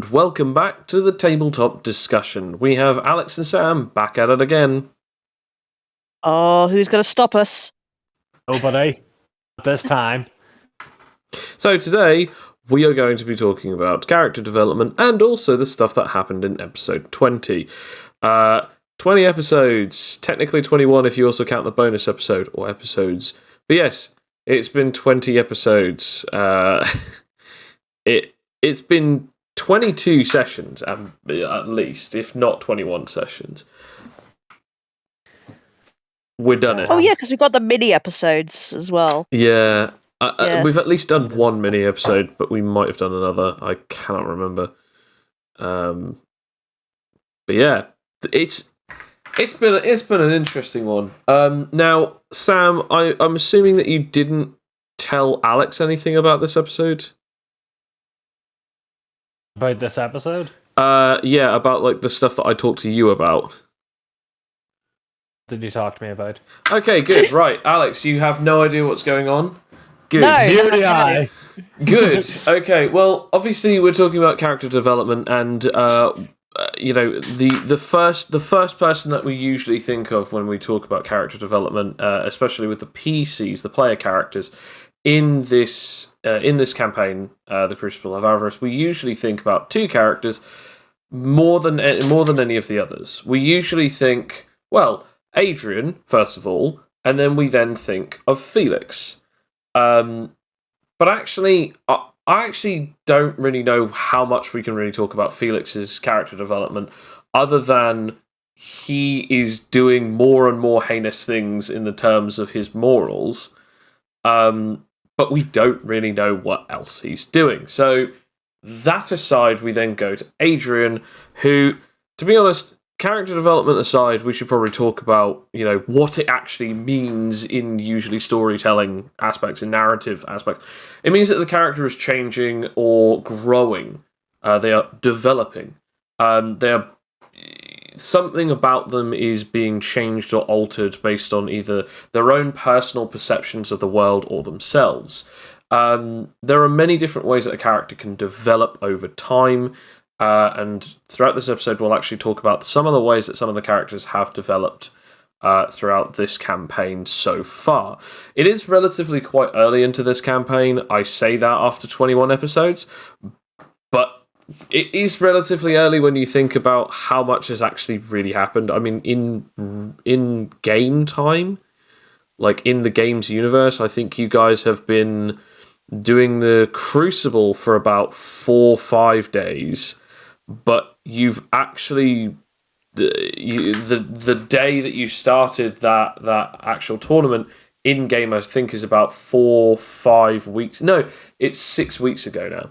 and welcome back to the Tabletop discussion. We have Alex and Sam back at it again. Oh, who's going to stop us? Nobody. This time. So today, we are going to be talking about character development and also the stuff that happened in episode 20. 20 episodes, technically 21 if you also count the bonus episode or episodes. But yes, it's been 20 episodes. It's been 22 sessions, at least, if not 21 sessions. We're done it. Oh yeah, because we've got the mini episodes as well. Yeah. Yeah. We've at least done one mini episode, but we might have done another. I cannot remember. But yeah, it's been an interesting one. Now, Sam, I'm assuming that you didn't tell Alex anything about this episode. About this episode? Yeah, about like the stuff that I talked to you about. Did you talk to me about? Okay, good. Right, Alex, you have no idea what's going on. Good. No. Nearly I. Good. Okay. Well, obviously, we're talking about character development, and you know, the first person that we usually think of when we talk about character development, especially with the PCs, the player characters, in this campaign, the Crucible of Avarice, we usually think about two characters more than any of the others. We usually think, well, Adrian first of all, and then we then think of Felix. But actually, I actually don't really know how much we can really talk about Felix's character development, other than he is doing more and more heinous things in the terms of his morals. But we don't really know what else he's doing. So that aside, we then go to Adrian, who, to be honest, character development aside, we should probably talk about, you know, what it actually means in usually storytelling aspects, in narrative aspects. It means that the character is changing or growing. They are developing. Something about them is being changed or altered based on either their own personal perceptions of the world or themselves. There are many different ways that a character can develop over time. And throughout this episode, we'll actually talk about some of the ways that some of the characters have developed throughout this campaign so far. It is relatively quite early into this campaign. I say that after 21 episodes, but it is relatively early when you think about how much has actually really happened. I mean, in game time, like in the game's universe, I think you guys have been doing the Crucible for about 4 or 5 days. But you've actually the day that you started that actual tournament in game, I think, is about 4 or 5 weeks. No, it's 6 weeks ago now.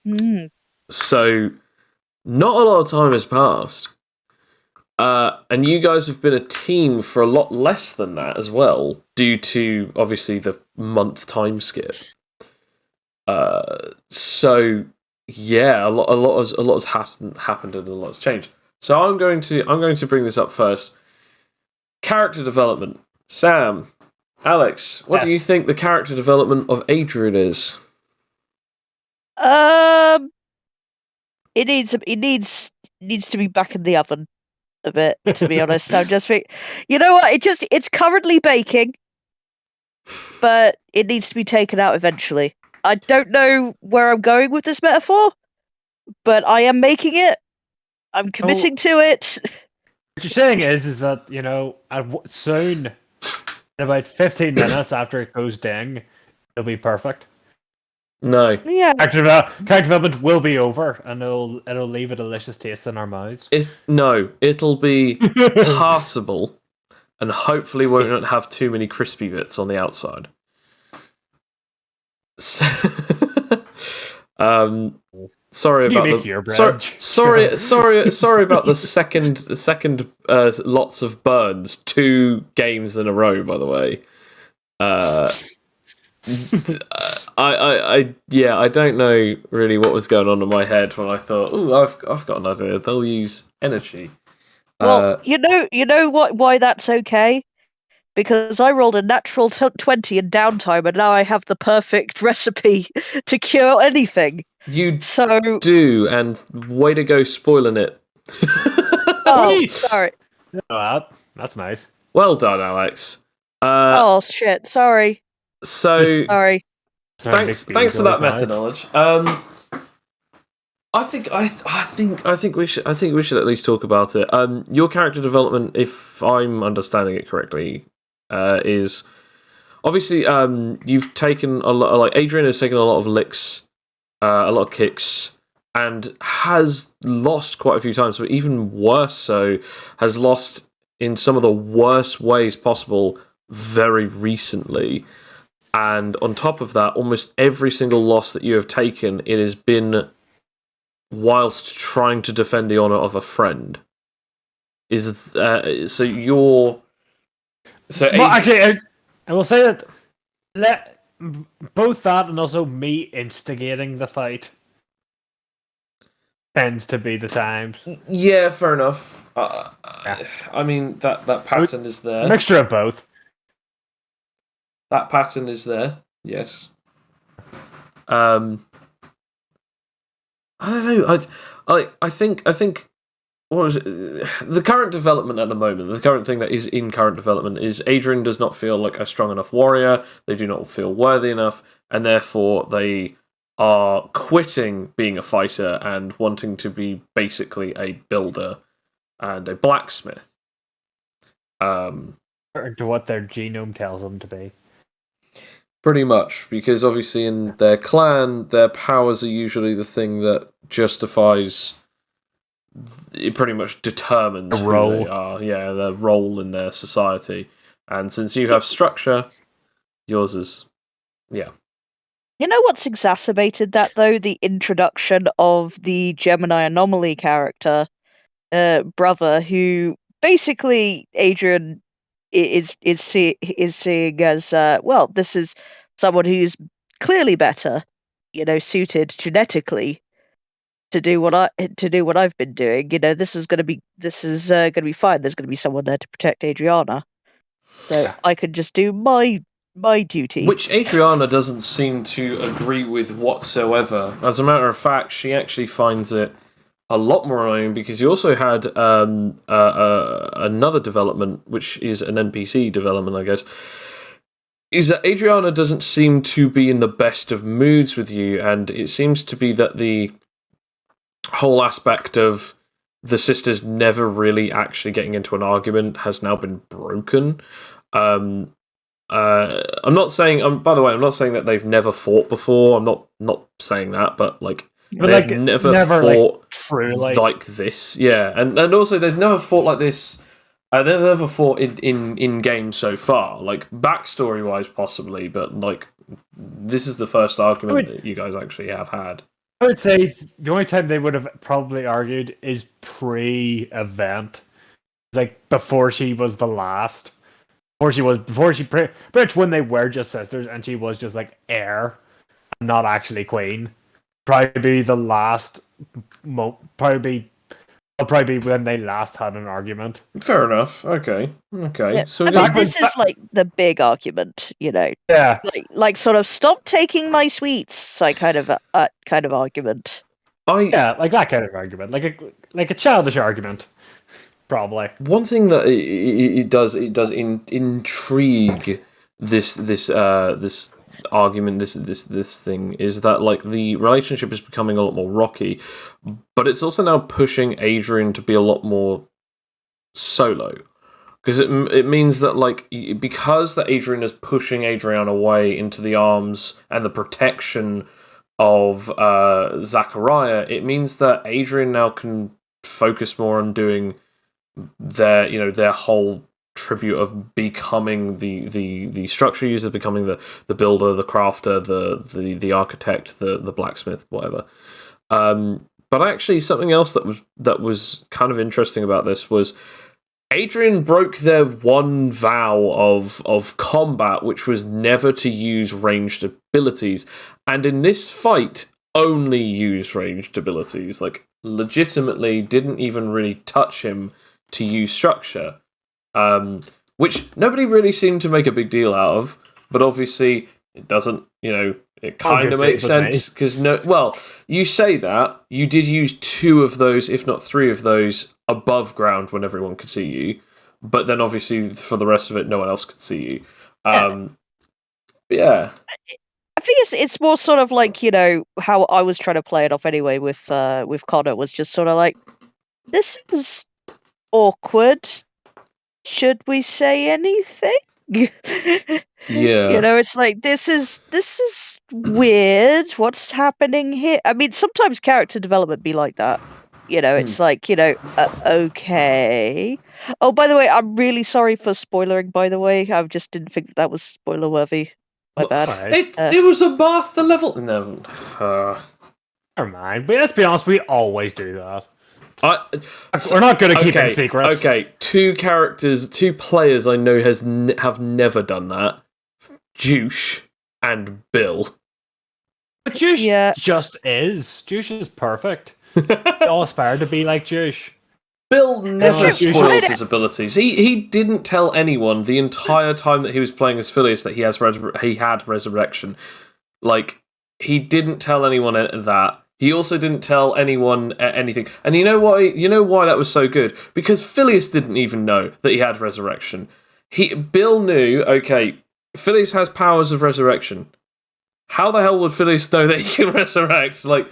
Mm. So not a lot of time has passed, and you guys have been a team for a lot less than that as well, due to obviously the month time skip. So. Yeah, a lot has happened and a lot has changed. So I'm going to bring this up first. Character development. Sam, Alex, what do you think the character development of Adrian is? It needs to be back in the oven a bit, to be honest. I'm just thinking, you know what? It's currently baking, but it needs to be taken out eventually. I don't know where I'm going with this metaphor, but I am making it. I'm committing to it. What you're saying is that, you know, soon, in about 15 minutes after it goes ding, it'll be perfect. No. Yeah. Character development will be over, and it'll leave a delicious taste in our mouths. It'll be passable, and hopefully won't have too many crispy bits on the outside. Sorry about sorry about the second lots of burns. 2 games in a row, by the way. I don't know really what was going on in my head when I thought, I've got an idea. They'll use energy. Well, you know why that's okay? Because I rolled a natural 20 in downtime, and now I have the perfect recipe to cure anything. You So, do, and way to go spoiling it. oh, sorry. That's nice. Well done, Alex. Oh shit, sorry. So Sorry. thanks for that meta knowledge. I think we should at least talk about it. Your character development, if I'm understanding it correctly, is obviously you've taken a lot. Like Adrian has taken a lot of licks, a lot of kicks, and has lost quite a few times. But even worse, so has lost in some of the worst ways possible very recently. And on top of that, almost every single loss that you have taken, it has been whilst trying to defend the honor of a friend. So you're Well, actually, I will say that both that and also me instigating the fight tends to be the times. Yeah, fair enough. Yeah. I mean that pattern is there. Mixture of both. That pattern is there. Yes. I don't know. I think what was it? The current development at the moment, the current thing that is in current development is Adrian does not feel like a strong enough warrior. They do not feel worthy enough, and therefore they are quitting being a fighter and wanting to be basically a builder and a blacksmith. To what their genome tells them to be. Pretty much, because obviously in their clan, their powers are usually the thing that justifies. It pretty much determines who they are. Yeah, their role in their society. And since you have structure, yours is. Yeah. You know what's exacerbated that though? The introduction of the Gemini anomaly character, brother, who basically Adrian is seeing as well. This is someone who's clearly better, suited genetically to do what I've been doing. This is gonna be fine. There's gonna be someone there to protect Adriana, so I could just do my duty. Which Adriana doesn't seem to agree with whatsoever. As a matter of fact, she actually finds it a lot more annoying because you also had another development, which is an NPC development, I guess, is that Adriana doesn't seem to be in the best of moods with you, and it seems to be that the whole aspect of the sisters never really actually getting into an argument has now been broken. I'm not saying. By the way, I'm not saying that they've never fought before. I'm not saying that, but they've never fought truly like this. Yeah, and also they've never fought like this. They've never fought in game so far. Like backstory wise, possibly, but this is the first argument that you guys actually have had. I would say the only time they would have probably argued is pre-event, like before she was the last. Before she pretty much when they were just sisters and she was just like heir and not actually queen. Probably be the last. Probably be when they last had an argument. Fair enough. Okay. Yeah. So this is like the big argument, Yeah. Like sort of stop taking my sweets. Like kind of argument. Like that kind of argument, like a childish argument. Probably. One thing that it does intrigue this argument, this thing is that the relationship is becoming a lot more rocky, but it's also now pushing Adrian to be a lot more solo, because it means that because that Adrian is pushing Adriana away into the arms and the protection of Zachariah, it means that Adrian now can focus more on doing their whole tribute of becoming the structure user, becoming the builder, the crafter, the architect, the blacksmith, whatever. But actually, something else that was kind of interesting about this was Adrian broke their one vow of combat, which was never to use ranged abilities, and in this fight only used ranged abilities. Legitimately didn't even really touch him to use structure, which nobody really seemed to make a big deal out of, but obviously It doesn't, it Oh, kind good of makes save with me. sense because you say that you did use 2 of those, if not 3 of those, above ground when everyone could see you, but then obviously for the rest of it, no one else could see you. Yeah. I think it's more sort of like, how I was trying to play it off anyway with Connor, was just sort of like, this is awkward. Should we say anything? Yeah. It's like this is weird. What's happening here? I mean, sometimes character development be like that. It's like, okay. Oh, by the way, I'm really sorry for spoilering, by the way. I just didn't think that was spoiler worthy. My bad. Alright. It was a master level. No. Never mind. But let's be honest, we always do that. We're not good at keeping secrets. Okay, 2 players I know have never done that. Juice and Bill. But Juice just is. Juice is perfect. We all aspire to be like Juice. Bill never spoils his abilities. He didn't tell anyone the entire time that he was playing as Phileas that he had resurrection. Like, he didn't tell anyone that. He also didn't tell anyone anything. And you know why? You know why that was so good? Because Phileas didn't even know that he had resurrection. Bill knew, okay, Phileas has powers of resurrection. How the hell would Phileas know that he can resurrect? So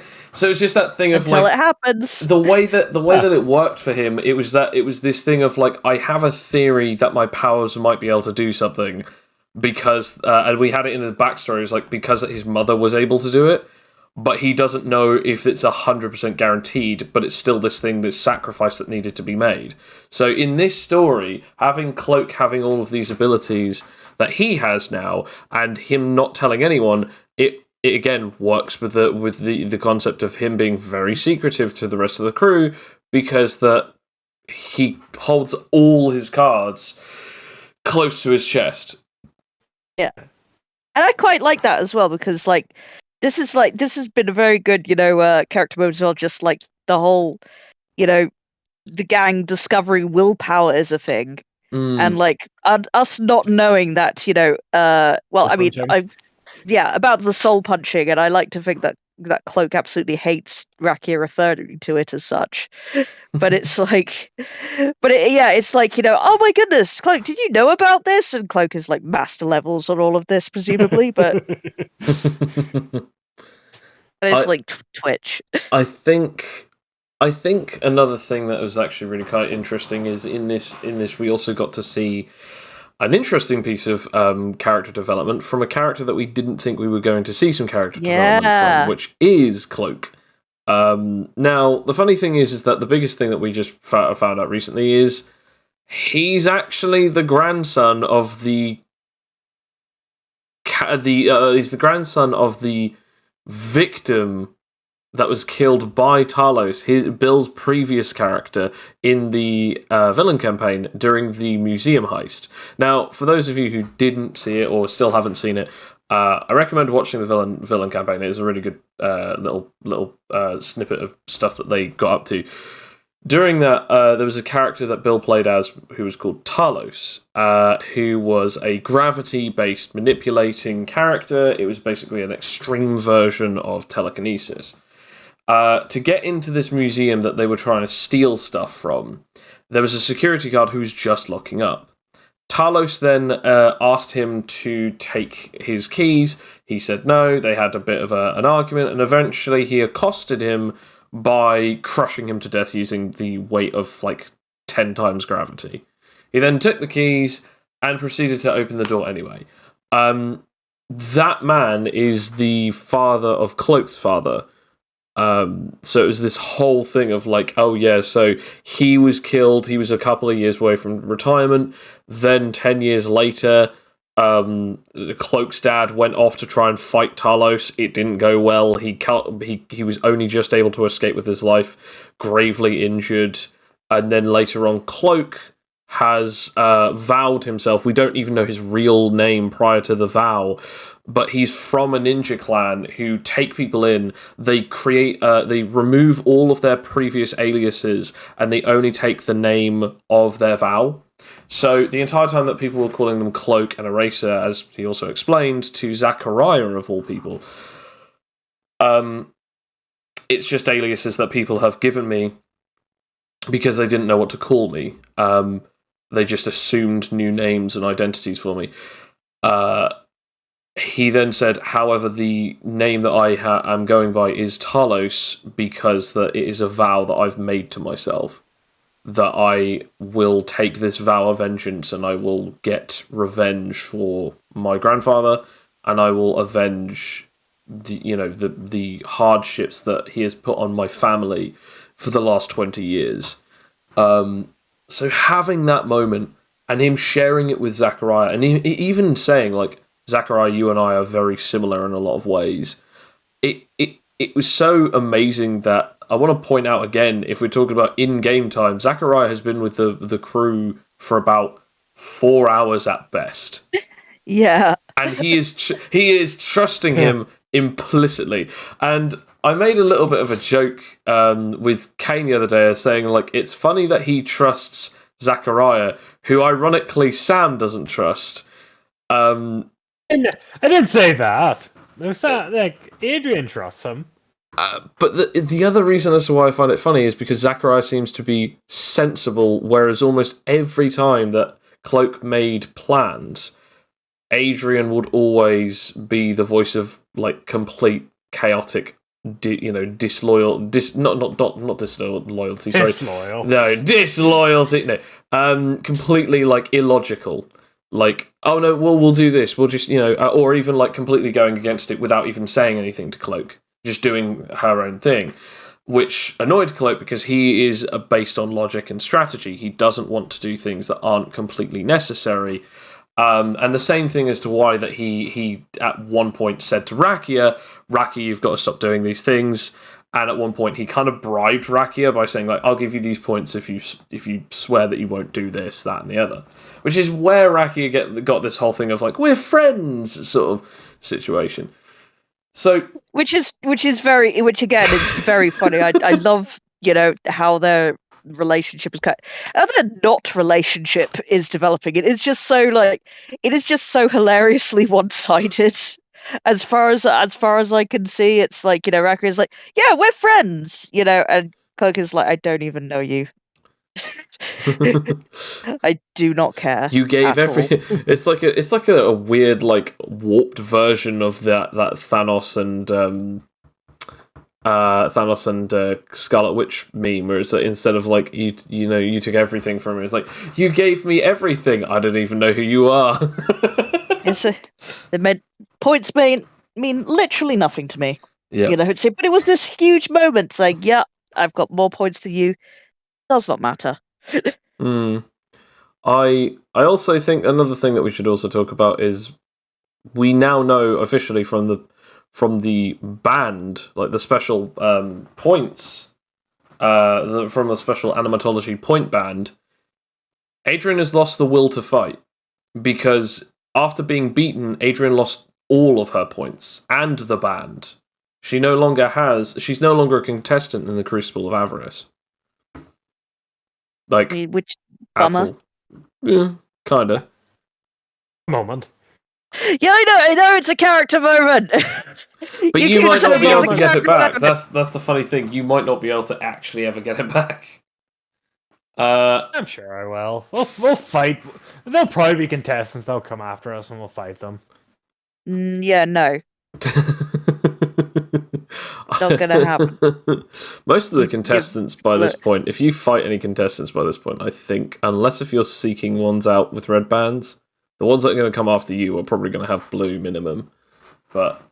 it's just that thing of until it happens. The way that it worked for him, it was this thing of I have a theory that my powers might be able to do something because and we had it in the backstory, it was because his mother was able to do it, but he doesn't know if it's 100% guaranteed, but it's still this sacrifice that needed to be made. So in this story, having Cloak having all of these abilities that he has now, and him not telling anyone, it again works with the concept of him being very secretive to the rest of the crew, because that he holds all his cards close to his chest. Yeah. And I quite like that as well, because this has been a very good, character mode as well, just the whole, the gang discovering willpower is a thing. And us not knowing that, about the soul punching, and I like to think that Cloak absolutely hates Rakia referring to it as such. But it's oh my goodness, Cloak, did you know about this? And Cloak is master levels on all of this, presumably, but it's Twitch. I think another thing that was actually really quite interesting is in this we also got to see an interesting piece of character development from a character that we didn't think we were going to see some character development from, which is Cloak. Now, the funny thing is that the biggest thing that we just found out recently is he's actually the grandson of he's the grandson of the victim that was killed by Talos, Bill's previous character in the villain campaign during the museum heist. Now, for those of you who didn't see it or still haven't seen it, I recommend watching the villain campaign. It is a really good little snippet of stuff that they got up to. During that, there was a character that Bill played as who was called Talos, who was a gravity-based manipulating character. It was basically an extreme version of telekinesis. To get into this museum that they were trying to steal stuff from, there was a security guard who was just locking up. Talos then asked him to take his keys. He said no. They had a bit of an argument, and eventually he accosted him by crushing him to death using the weight of 10 times gravity. He then took the keys and proceeded to open the door anyway. That man is the father of Cloak's father. So it was this whole thing of so he was killed, he was a couple of years away from retirement, then 10 years later, Cloak's dad went off to try and fight Talos. It didn't go well. He was only just able to escape with his life, gravely injured, and then later on Cloak has vowed himself, we don't even know his real name prior to the vow, but he's from a ninja clan who take people in. They they remove all of their previous aliases, and they only take the name of their vow. So the entire time that people were calling them Cloak and Eraser, as he also explained to Zachariah of all people, it's just aliases that people have given me because they didn't know what to call me. They just assumed new names and identities for me. He then said, however, the name that I am going by is Talos because that it is a vow that I've made to myself. That I will take this vow of vengeance and I will get revenge for my grandfather, and I will avenge the hardships that he has put on my family for the last 20 years. So having that moment and him sharing it with Zachariah, and even saying, like, Zachariah, you and I are very similar in a lot of ways. It was so amazing that I want to point out again, if we're talking about in-game time, Zachariah has been with the crew for about 4 hours at best. Yeah. And he is trusting him implicitly. And I made a little bit of a joke with Kane the other day, saying, like, it's funny that he trusts Zachariah, who ironically Sam doesn't trust. I didn't say that. Like, Adrian trusts him. But the other reason as to why I find it funny is because Zachariah seems to be sensible, whereas almost every time that Cloak made plans, Adrian would always be the voice of, like, complete chaotic, disloyal, not disloyalty. Sorry, Disloyal. No, disloyalty. No, completely, like, illogical. Like, oh no, we'll do this. We'll just, or even, like, completely going against it without even saying anything to Cloak, just doing her own thing, which annoyed Cloak because he is based on logic and strategy. He doesn't want to do things that aren't completely necessary. And the same thing as to why that he at one point said to Rakia, you've got to stop doing these things. And at one point he kind of bribed Rakia by saying, like, I'll give you these points if you swear that you won't do this, that, and the other. Which is where Rakia got this whole thing of, like, we're friends sort of situation. So, which again is very funny. I love how their relationship is not relationship is developing. It is just so hilariously one-sided. As far as I can see, it's like, Rakia is like, yeah, we're friends, and Cloak is like, I don't even know you. I do not care. You gave it's like a weird, like, warped version of that Thanos and Scarlet Witch meme, where it's like, instead of, like, you took everything from me, it's like, you gave me everything. I don't even know who you are. Points mean literally nothing to me. Yeah. But it was this huge moment saying, yeah, I've got more points than you. Does not matter. I also think another thing that we should also talk about is we now know officially from the band, like the special points, from the special animatology point band, Adrian has lost the will to fight because after being beaten, Adrian lost all of her points and the band. She's no longer a contestant in the Crucible of Avarice. Like, which bummer. Yeah, kinda. Moment. Yeah, I know, it's a character moment. But you might not be able to get it back. That's the funny thing. You might not be able to actually ever get it back. I'm sure I will. We'll fight. They'll probably be contestants. They'll come after us, and we'll fight them. Yeah, no. Not gonna happen. Most of the contestants by this point, if you fight any contestants by this point, I think, unless if you're seeking ones out with red bands, the ones that are going to come after you are probably going to have blue minimum. But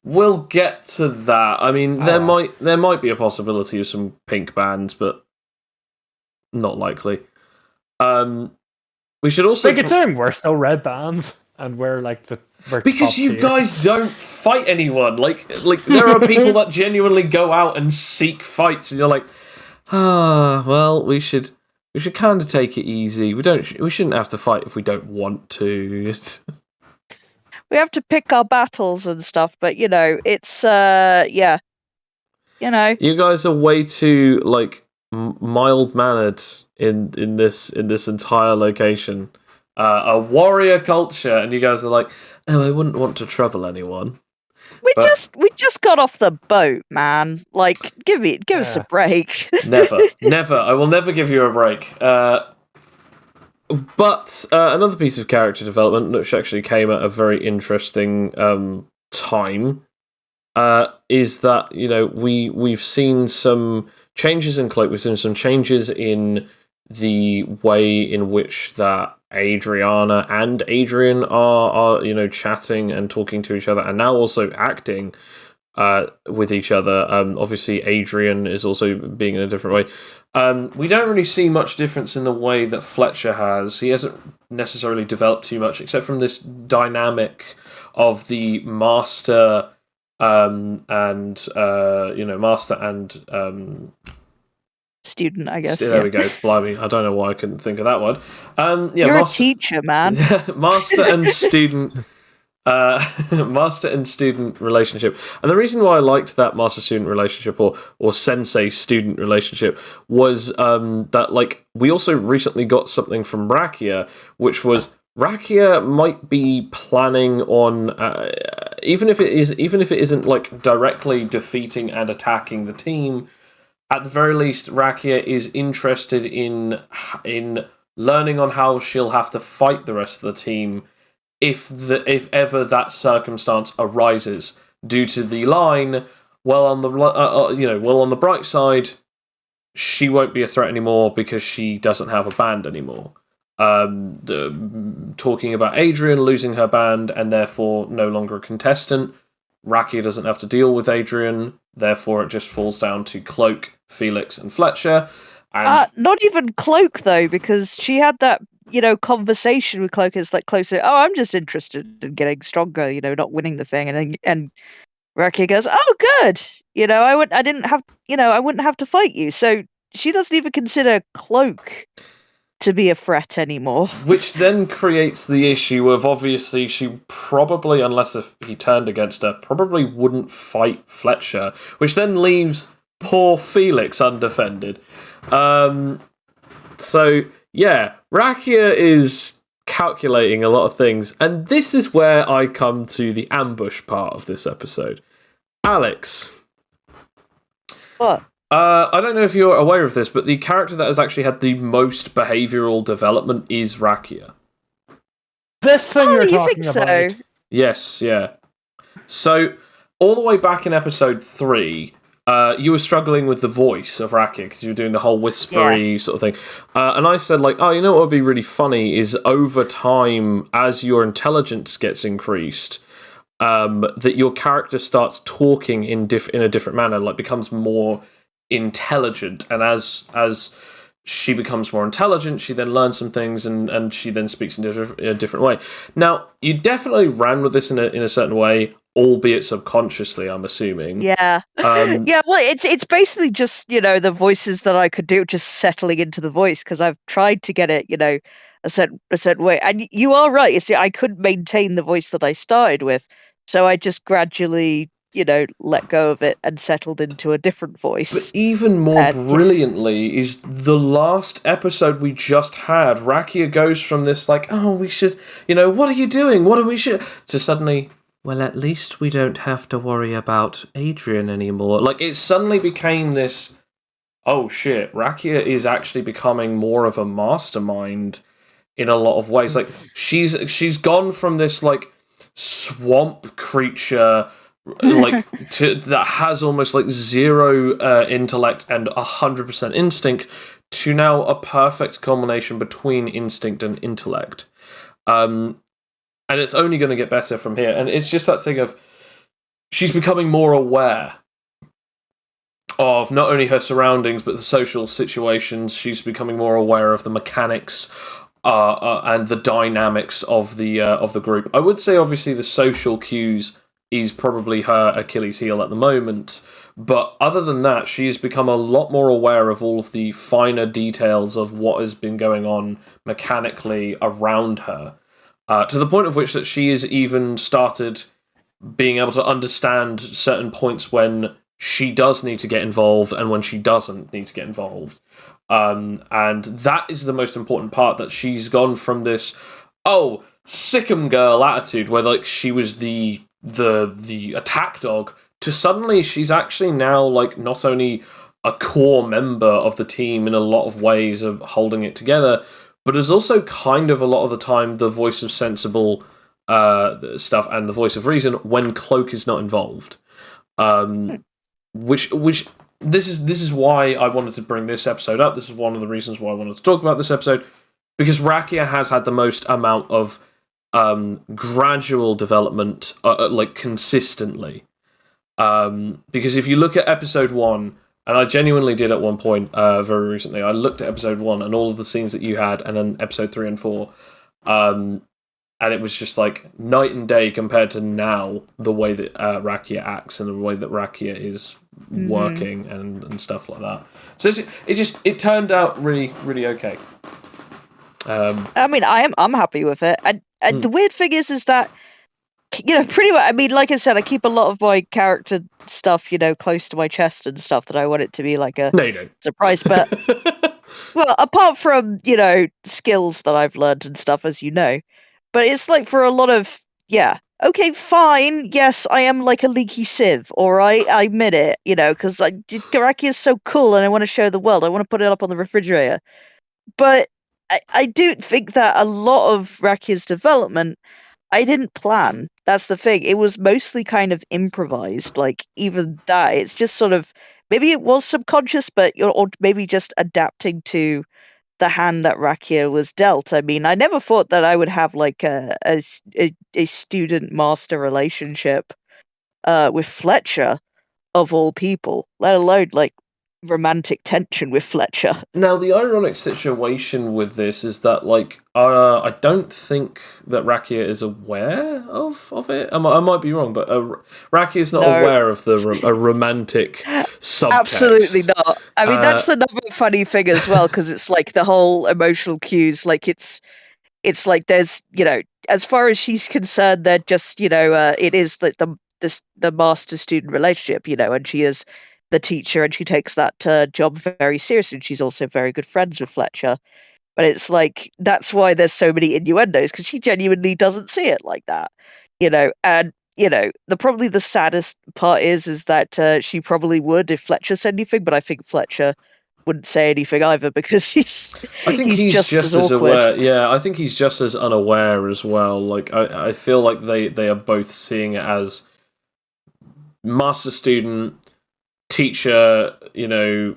we'll get to that. I mean, there might be a possibility of some pink bands, but not likely. We should also considering we're still red bands and we're like because you guys don't fight anyone. Like there are people that genuinely go out and seek fights, and you're like, well, we should kind of take it easy. We shouldn't have to fight if we don't want to. we have to pick our battles and stuff, but it's yeah. You guys are way too mild mannered in this entire location. A warrior culture, and you guys are like, oh, I wouldn't want to trouble anyone. We just got off the boat, man. Like, give us a break. Never. I will never give you a break. But another piece of character development, which actually came at a very interesting time, is that we've seen some changes in Cloak. We've seen some changes in the way in which that Adriana and Adrian are chatting and talking to each other, and now also acting with each other. Obviously, Adrian is also being in a different way. We don't really see much difference in the way that Fletcher has. He hasn't necessarily developed too much, except from this dynamic of the master master and student, I guess. There we go. Blimey, I don't know why I couldn't think of that word. You're a teacher, man. Master and student. Master and student relationship, and the reason why I liked that master-student relationship or sensei-student relationship was that we also recently got something from Rakia, which was Rakia might be planning on even if it isn't directly defeating and attacking the team. At the very least, Rakia is interested in learning on how she'll have to fight the rest of the team if ever that circumstance arises. Due to the line, on the bright side, she won't be a threat anymore because she doesn't have a band anymore. Talking about Adrian losing her band and therefore no longer a contestant, Rakia doesn't have to deal with Adrian, therefore it just falls down to Cloak, Felix, and Fletcher. And not even Cloak, though, because she had that, conversation with Cloak. Is Cloak said, "Oh, I'm just interested in getting stronger, not winning the thing," and Rakia goes, "Oh, good, I wouldn't have to fight you." So she doesn't even consider Cloak to be a threat anymore. Which then creates the issue of, obviously, she probably, unless if he turned against her, probably wouldn't fight Fletcher, which then leaves poor Felix undefended. So, yeah, Rakia is calculating a lot of things, and this is where I come to the ambush part of this episode. Alex. What? I don't know if you're aware of this, but the character that has actually had the most behavioural development is Rakia. This thing you're talking about. Yes, yeah. So, all the way back in episode 3, you were struggling with the voice of Rakia because you were doing the whole whispery sort of thing. And I said, what would be really funny is over time, as your intelligence gets increased, that your character starts talking in a different manner, becomes more intelligent, and as she becomes more intelligent, she then learns some things, and she then speaks in a different way. Now, you definitely ran with this in a certain way, albeit subconsciously, I'm assuming. Yeah. Yeah, well, it's basically just, the voices that I could do, just settling into the voice, because I've tried to get it, a certain way. And you are right, you see, I couldn't maintain the voice that I started with, so I just gradually let go of it and settled into a different voice. But even more brilliantly is the last episode we just had. Rakia goes from this we should, what are you doing? What do we should? To suddenly, well, at least we don't have to worry about Adrian anymore. It suddenly became this, oh shit, Rakia is actually becoming more of a mastermind in a lot of ways. She's gone from this swamp creature that has almost zero intellect and 100% instinct, to now a perfect combination between instinct and intellect. And it's only going to get better from here. And it's just that thing of she's becoming more aware of not only her surroundings but the social situations. She's becoming more aware of the mechanics and the dynamics of the group. I would say obviously the social cues is probably her Achilles heel at the moment. But other than that, she's become a lot more aware of all of the finer details of what has been going on mechanically around her. to the point of which that she has even started being able to understand certain points when she does need to get involved and when she doesn't need to get involved. And that is the most important part, that she's gone from this, oh, sick'em girl attitude where like she was the attack dog, to suddenly she's actually now like not only a core member of the team in a lot of ways of holding it together, but is also kind of a lot of the time the voice of sensible stuff and the voice of reason when Cloak is not involved. Which this is why I wanted to bring this episode up. This is one of the reasons why I wanted to talk about this episode, because Rakia has had the most amount of gradual development, like consistently. Because if you look at episode 1, and I genuinely did at one point very recently, I looked at episode 1 and all of the scenes that you had, and then episode 3 and 4, and it was just like night and day compared to now, the way that Rakia acts and the way that Rakia is working and stuff like that. So it turned out really, really okay. I mean, I'm happy with it, and the weird thing is that, you know, pretty much. I mean, like I said, I keep a lot of my character stuff, you know, close to my chest and stuff that I want it to be like a surprise. But well, apart from, you know, skills that I've learned and stuff, as you know, but it's like for a lot of, yeah, okay, fine, yes, I am like a leaky sieve, all right, I admit it, you know, because Garaki is so cool and I want to show the world, I want to put it up on the refrigerator. But I do think that a lot of Rakia's development, I didn't plan. That's the thing. It was mostly kind of improvised. Like, even that, it's just sort of, maybe it was subconscious, but or maybe just adapting to the hand that Rakia was dealt. I mean, I never thought that I would have like a student master relationship with Fletcher, of all people, let alone like romantic tension with Fletcher. Now, the ironic situation with this is that, like, I don't think that Rakia is aware of it. I might be wrong, but Rakia is not aware of the romantic subtext. Absolutely not. I mean, that's another funny thing as well, because it's like the whole emotional cues. Like, it's like there's, you know, as far as she's concerned, they're just, you know, it is the master student relationship, you know, and she is the teacher and she takes that job very seriously, and she's also very good friends with Fletcher. But it's like, that's why there's so many innuendos, because she genuinely doesn't see it like that, you know. And, you know, probably the saddest part is that she probably would if Fletcher said anything, but I think Fletcher wouldn't say anything either, because he's just as aware. Yeah, I think he's just as unaware as well. Like, I feel like they are both seeing it as master student, teacher, you know,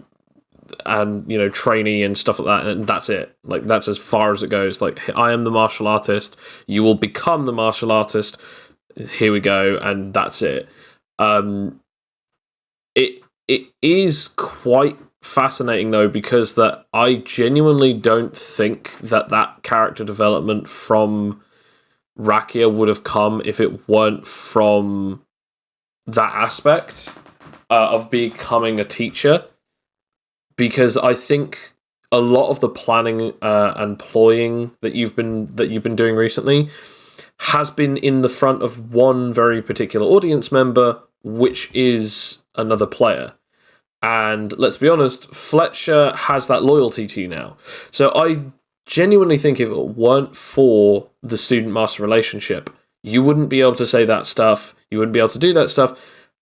and, you know, trainee and stuff like that, and that's it. Like, that's as far as it goes. Like, I am the martial artist, you will become the martial artist, here we go, and that's it. It is quite fascinating though, because that I genuinely don't think that character development from Rakia would have come if it weren't from that aspect of becoming a teacher, because I think a lot of the planning and ploying that you've been doing recently has been in the front of one very particular audience member, which is another player. And let's be honest, Fletcher has that loyalty to you now. So I genuinely think if it weren't for the student-master relationship, you wouldn't be able to say that stuff, you wouldn't be able to do that stuff.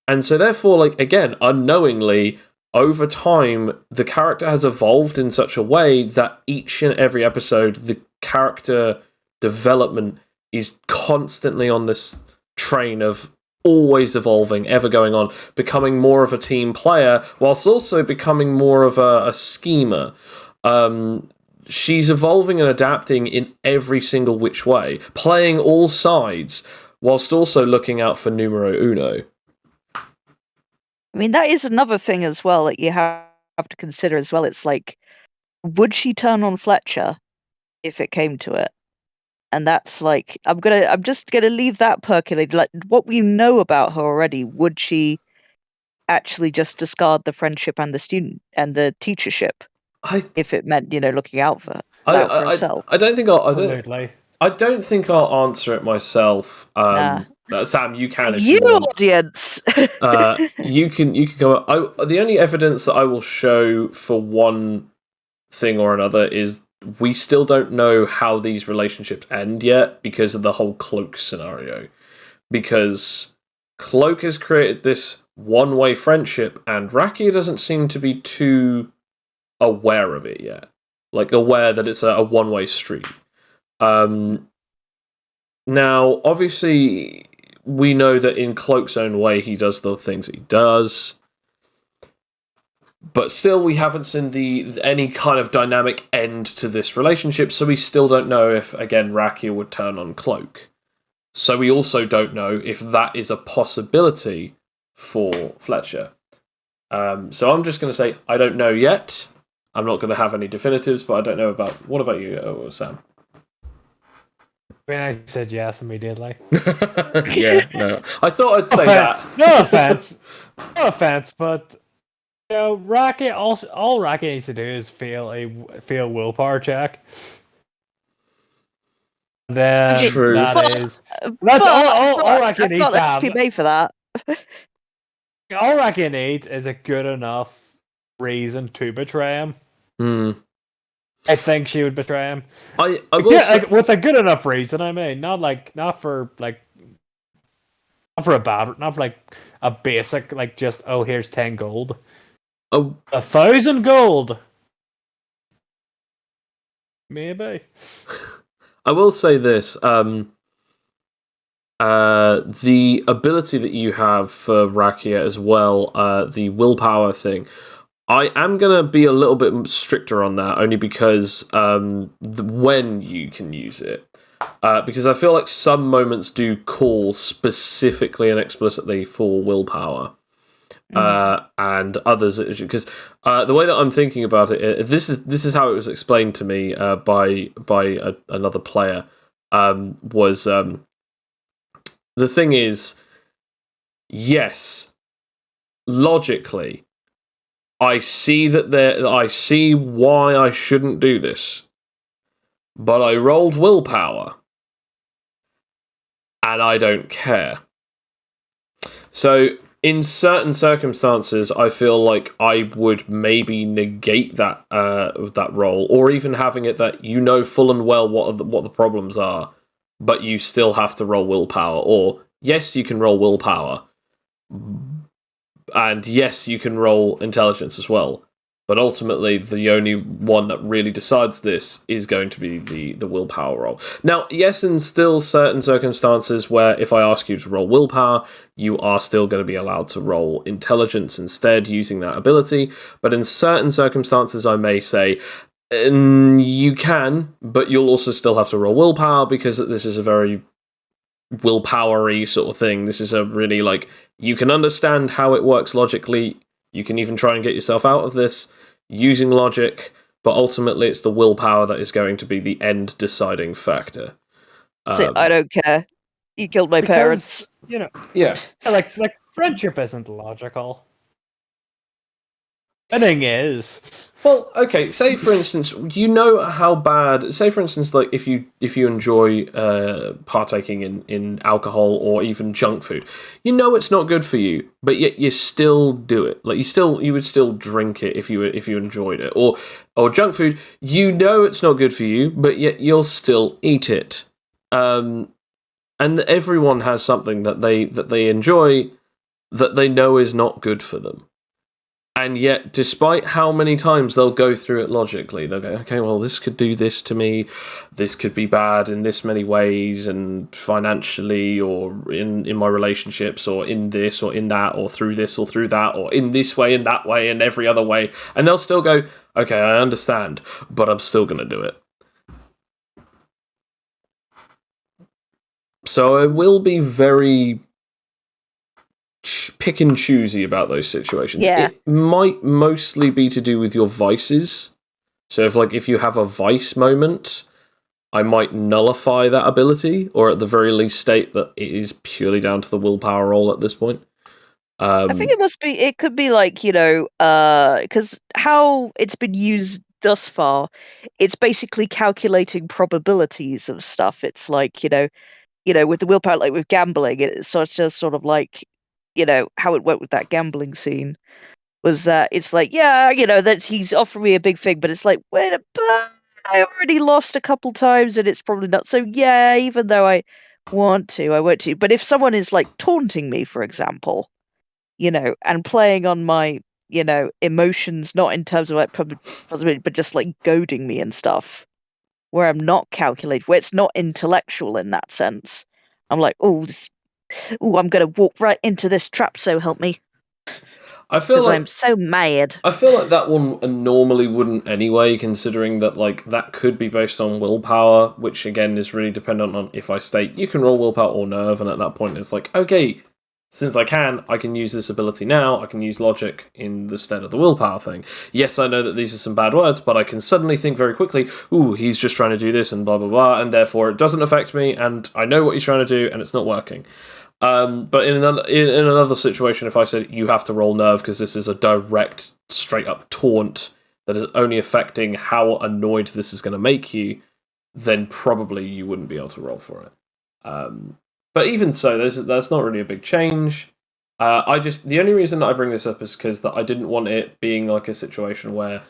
And so therefore, like, again, unknowingly, over time, the character has evolved in such a way that each and every episode, the character development is constantly on this train of always evolving, ever going on, becoming more of a team player, whilst also becoming more of a schemer. She's evolving and adapting in every single which way, playing all sides, whilst also looking out for numero uno. I mean, that is another thing as well that you have to consider as well. It's like, would she turn on Fletcher if it came to it? And that's like, I'm just gonna leave that percolating. Like, what we know about her already, would she actually just discard the friendship and the student and the teachership if it meant, you know, looking out for herself? I don't think Absolutely. I don't think I'll answer it myself. Nah. Sam, you can if You you want. audience. You can go. The only evidence that I will show for one thing or another is we still don't know how these relationships end yet because of the whole Cloak scenario. Because Cloak has created this one-way friendship, and Rakia doesn't seem to be too aware of it yet. Like, aware that it's a one-way street. Now, obviously, we know that in Cloak's own way, he does the things he does. But still, we haven't seen any kind of dynamic end to this relationship, so we still don't know if, again, Rakia would turn on Cloak. So we also don't know if that is a possibility for Fletcher. So I'm just going to say, I don't know yet. I'm not going to have any definitives, but I don't know about... What about you, Sam? When I said yes immediately. Yeah, no. I thought I'd say that. No offense. No offense, but... You know, Rakia, all Rakia needs to do is fail a willpower check. Then True. that is... That's all Rakia needs to have. XP for that. All Rakia needs is a good enough reason to betray him. I think she would betray him. I will say... like, with a good enough reason, I mean. Not for a basic, like, just, oh, here's 10 gold. 1,000 gold! Maybe. I will say this, the ability that you have for Rakia as well, the willpower thing, I am going to be a little bit stricter on that, only because when you can use it. Because I feel like some moments do call specifically and explicitly for willpower. And others, because the way that I'm thinking about it, this is how it was explained to me by another player. Was the thing is, yes, logically, I see I see why I shouldn't do this, but I rolled willpower, and I don't care. So, in certain circumstances, I feel like I would maybe negate that roll, or even having it that you know full and well what the problems are, but you still have to roll willpower. Or yes, you can roll willpower, and yes, you can roll intelligence as well. But ultimately, the only one that really decides this is going to be the willpower roll. Now, yes, in still certain circumstances where if I ask you to roll willpower, you are still going to be allowed to roll intelligence instead using that ability. But in certain circumstances, I may say, you can, but you'll also still have to roll willpower because this is a very willpower-y sort of thing. This is a really, like, you can understand how it works logically. You can even try and get yourself out of this using logic, but ultimately it's the willpower that is going to be the end deciding factor. So I don't care. You killed my parents. You know, yeah, like friendship isn't logical. Winning is. Well, okay. Say for instance, you know how bad. Say for instance, like if you enjoy partaking in alcohol or even junk food, you know it's not good for you, but yet you still do it. Like you would still drink it if you enjoyed it, or junk food. You know it's not good for you, but yet you'll still eat it. And everyone has something that they enjoy that they know is not good for them. And yet, despite how many times they'll go through it logically, they'll go, okay, well, this could do this to me, this could be bad in this many ways, and financially, or in my relationships, or in this, or in that, or through this, or through that, or in this way, and that way, and every other way. And they'll still go, okay, I understand, but I'm still going to do it. So I will be very pick and choosy about those situations. Yeah. It might mostly be to do with your vices. So if you have a vice moment, I might nullify that ability, or at the very least state that it is purely down to the willpower roll at this point. I think it could be like, because how it's been used thus far, it's basically calculating probabilities of stuff. It's like, with the willpower, like with gambling, it's just sort of like, how it went with that gambling scene was that it's like, that he's offering me a big thing, but it's like, but I already lost a couple times and it's probably not. So yeah, even though I won't to. But if someone is like taunting me, for example, and playing on my, emotions, not in terms of like possibility, but just like goading me and stuff, where I'm not calculated, where it's not intellectual in that sense. I'm like, I'm gonna walk right into this trap, so help me. I feel Because like I'm so mad. I feel like that one normally wouldn't anyway, considering that like that could be based on willpower, which again is really dependent on if I state you can roll willpower or nerve, and at that point it's like, okay, since I can use this ability now, I can use logic in the stead of the willpower thing. Yes, I know that these are some bad words, but I can suddenly think very quickly, ooh, he's just trying to do this and blah blah blah, and therefore it doesn't affect me, and I know what he's trying to do, and it's not working. But in another situation, if I said you have to roll nerve because this is a direct, straight up taunt that is only affecting how annoyed this is going to make you, then probably you wouldn't be able to roll for it. But even so, that's not really a big change. The only reason that I bring this up is because that I didn't want it being like a situation where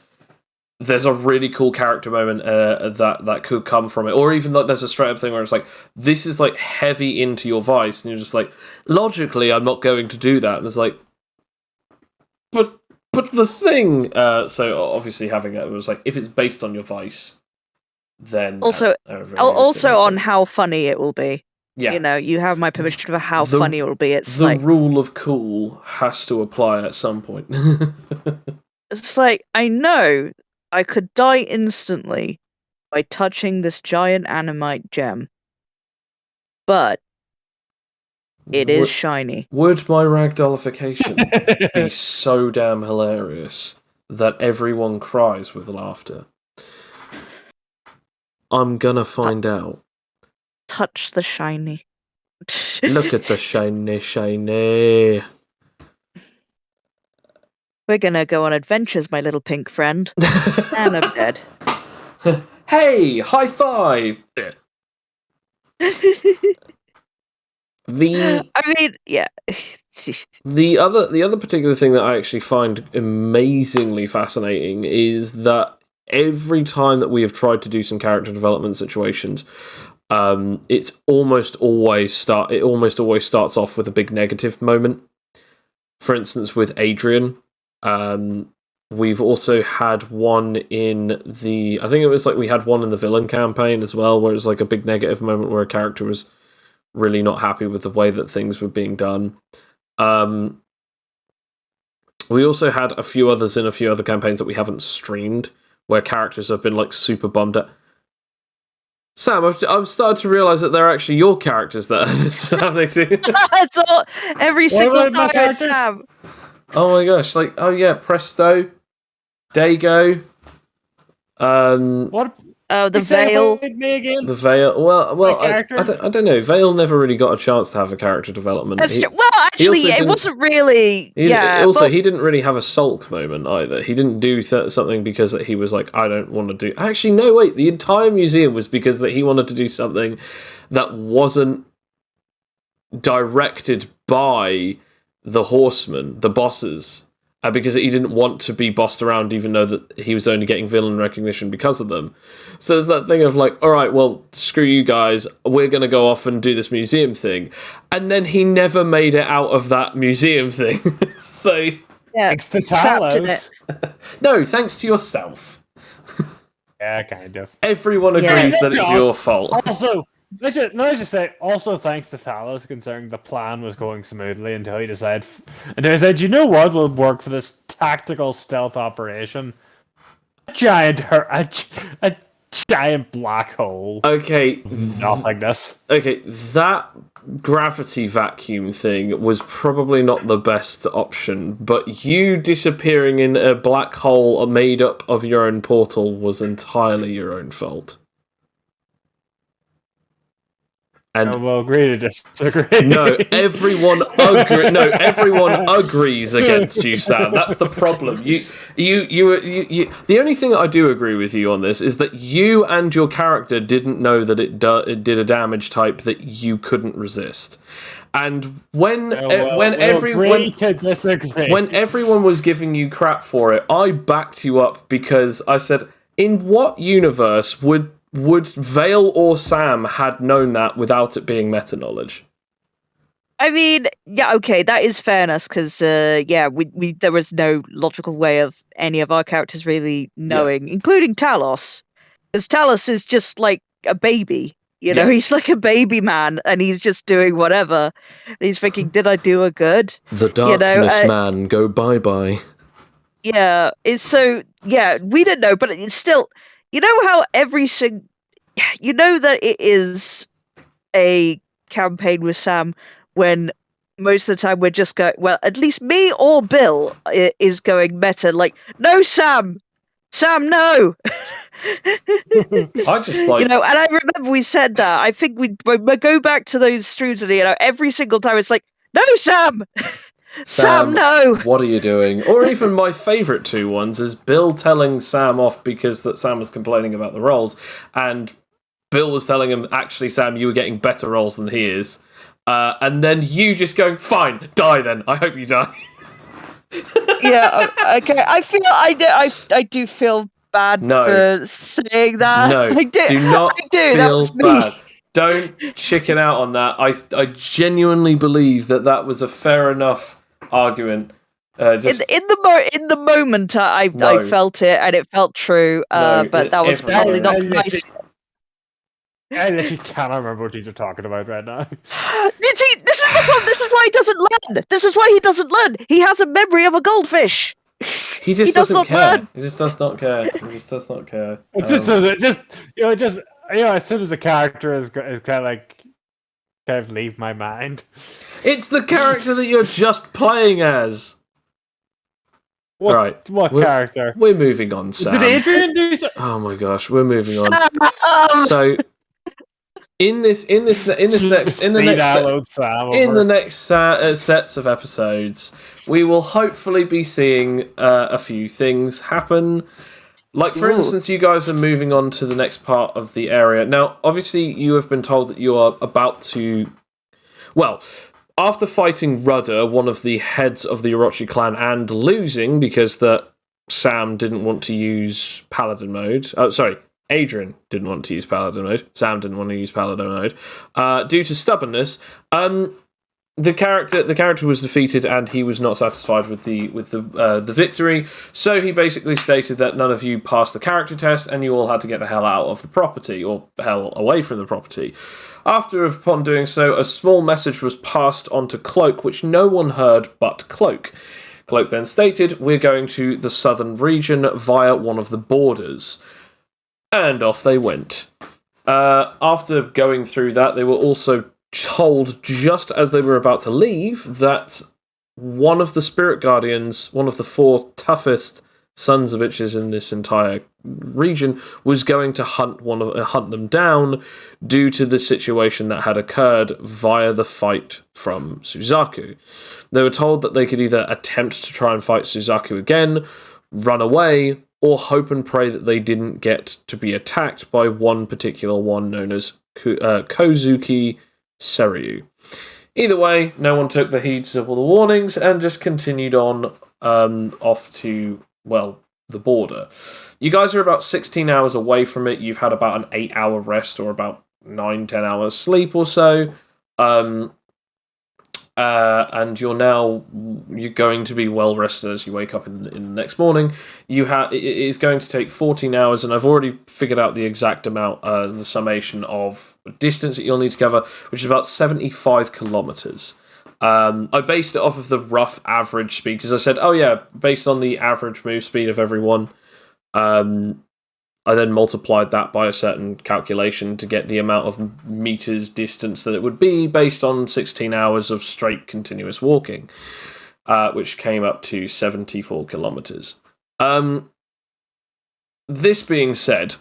there's a really cool character moment that could come from it, or even like there's a straight up thing where it's like this is like heavy into your vice, and you're just like, logically, I'm not going to do that, and it's like, but the thing. So obviously having it was like if it's based on your vice, then also on how funny it will be. Yeah, you have my permission for how funny it will be. It's the rule of cool has to apply at some point. It's like I know. I could die instantly by touching this giant animite gem. But it is shiny. Would my ragdollification be so damn hilarious that everyone cries with laughter? I'm gonna find out. Touch the shiny. Look at the shiny. We're gonna go on adventures, my little pink friend. And I'm dead. Hey, high five! Yeah. The other particular thing that I actually find amazingly fascinating is that every time that we have tried to do some character development situations, it almost always starts off with a big negative moment. For instance, with Adrian. We've also had one in we had one in the villain campaign as well, where it was like a big negative moment where a character was really not happy with the way that things were being done. We also had a few others in a few other campaigns that we haven't streamed, where characters have been like super bummed at. Sam, I've started to realise that they're actually your characters that are sounding to. It's all every single time it's Sam. Oh my gosh! Like, oh yeah, Presto, Dago. What? Oh, the Veil. Me again? The Veil. Well, I don't know. Veil never really got a chance to have a character development. It wasn't really. He didn't really have a sulk moment either. He didn't do something because that he was like, I don't want to do. Actually, no, wait. The entire museum was because that he wanted to do something that wasn't directed by the horsemen, the bosses, because he didn't want to be bossed around, even though that he was only getting villain recognition because of them. So it's that thing of like, all right, well, screw you guys, we're going to go off and do this museum thing. And then he never made it out of that museum thing. So yeah, thanks to Talos. No, thanks to yourself. Yeah, kind of. Everyone agrees that it's your fault. Also, let's just say, also thanks to Talos, considering the plan was going smoothly until he decided, you know what will work for this tactical stealth operation? A giant black hole. Okay. Nothingness. Okay, that gravity vacuum thing was probably not the best option, but you disappearing in a black hole made up of your own portal was entirely your own fault. And we'll agree to disagree. no, everyone agrees against you, Sam. That's the problem. You. The only thing that I do agree with you on this is that you and your character didn't know that it did a damage type that you couldn't resist. And when everyone was giving you crap for it, I backed you up because I said, in what universe would Vale or Sam had known that without it being meta knowledge? I mean, yeah, okay, that is fairness because, we there was no logical way of any of our characters really knowing, including Talos, because Talos is just like a baby. You know, he's like a baby man, and he's just doing whatever. And he's thinking, "Did I do a good?" The darkness man, go bye. Yeah, it's so. Yeah, we didn't know, but it's still. You know how you know that it is a campaign with Sam when most of the time we're just going, well, at least me or Bill is going meta, like, no, Sam, no. I just like, and I remember we said that. I think we go back to those streams, and every single time it's like, no, Sam, Sam, no. What are you doing? Or even my favourite two ones is Bill telling Sam off because that Sam was complaining about the rolls, and Bill was telling him, actually, Sam, you were getting better rolls than he is. And then you just going, fine, die then. I hope you die. Yeah, okay. I feel I do feel bad for saying that. No, I do not feel bad. Don't chicken out on that. I genuinely believe that was a fair enough argument. In the moment, I felt it and it felt true. But that was probably not nice. I literally cannot remember what these are talking about right now. This is the problem. This is why he doesn't learn. This is why he doesn't learn. He has a memory of a goldfish. He just doesn't care. Learn. He just does not care. It just as soon as the character is kind of leave my mind. It's the character that you're just playing as. What character? We're moving on, Sam. Did Adrian do so? Oh my gosh, we're moving on. So in the next sets of episodes, we will hopefully be seeing a few things happen. Like, for instance, you guys are moving on to the next part of the area. Now, obviously, you have been told that you are about to... Well, after fighting Rudder, one of the heads of the Orochi clan, and losing because Sam didn't want to use Paladin mode... Oh, sorry. Adrian didn't want to use Paladin mode. Sam didn't want to use Paladin mode. Due to stubbornness, the character was defeated, and he was not satisfied with the victory. So he basically stated that none of you passed the character test, and you all had to get the hell out of the property, or hell away from the property. Upon doing so, a small message was passed on to Cloak, which no one heard but Cloak. Cloak then stated, "We're going to the southern region via one of the borders." And off they went. After going through that, they were also told, just as they were about to leave, that one of the spirit guardians, one of the 4 toughest sons of bitches in this entire region, was going to hunt them down due to the situation that had occurred via the fight from Suzaku. They were told that they could either attempt to try and fight Suzaku again, run away, or hope and pray that they didn't get to be attacked by one particular one known as Kozuki Seryu. Either way, no one took the heed of all the warnings and just continued on off to, the border. You guys are about 16 hours away from it. You've had about an 8-hour rest or about 9-10 hours sleep or so. And you're going to be well rested as you wake up in the next morning. It is going to take 14 hours, and I've already figured out the exact amount, the summation of distance that you'll need to cover, which is about 75 kilometers. I based it off of the rough average speed because I said, based on the average move speed of everyone. I then multiplied that by a certain calculation to get the amount of meters distance that it would be based on 16 hours of straight continuous walking, which came up to 74 kilometers. This being said,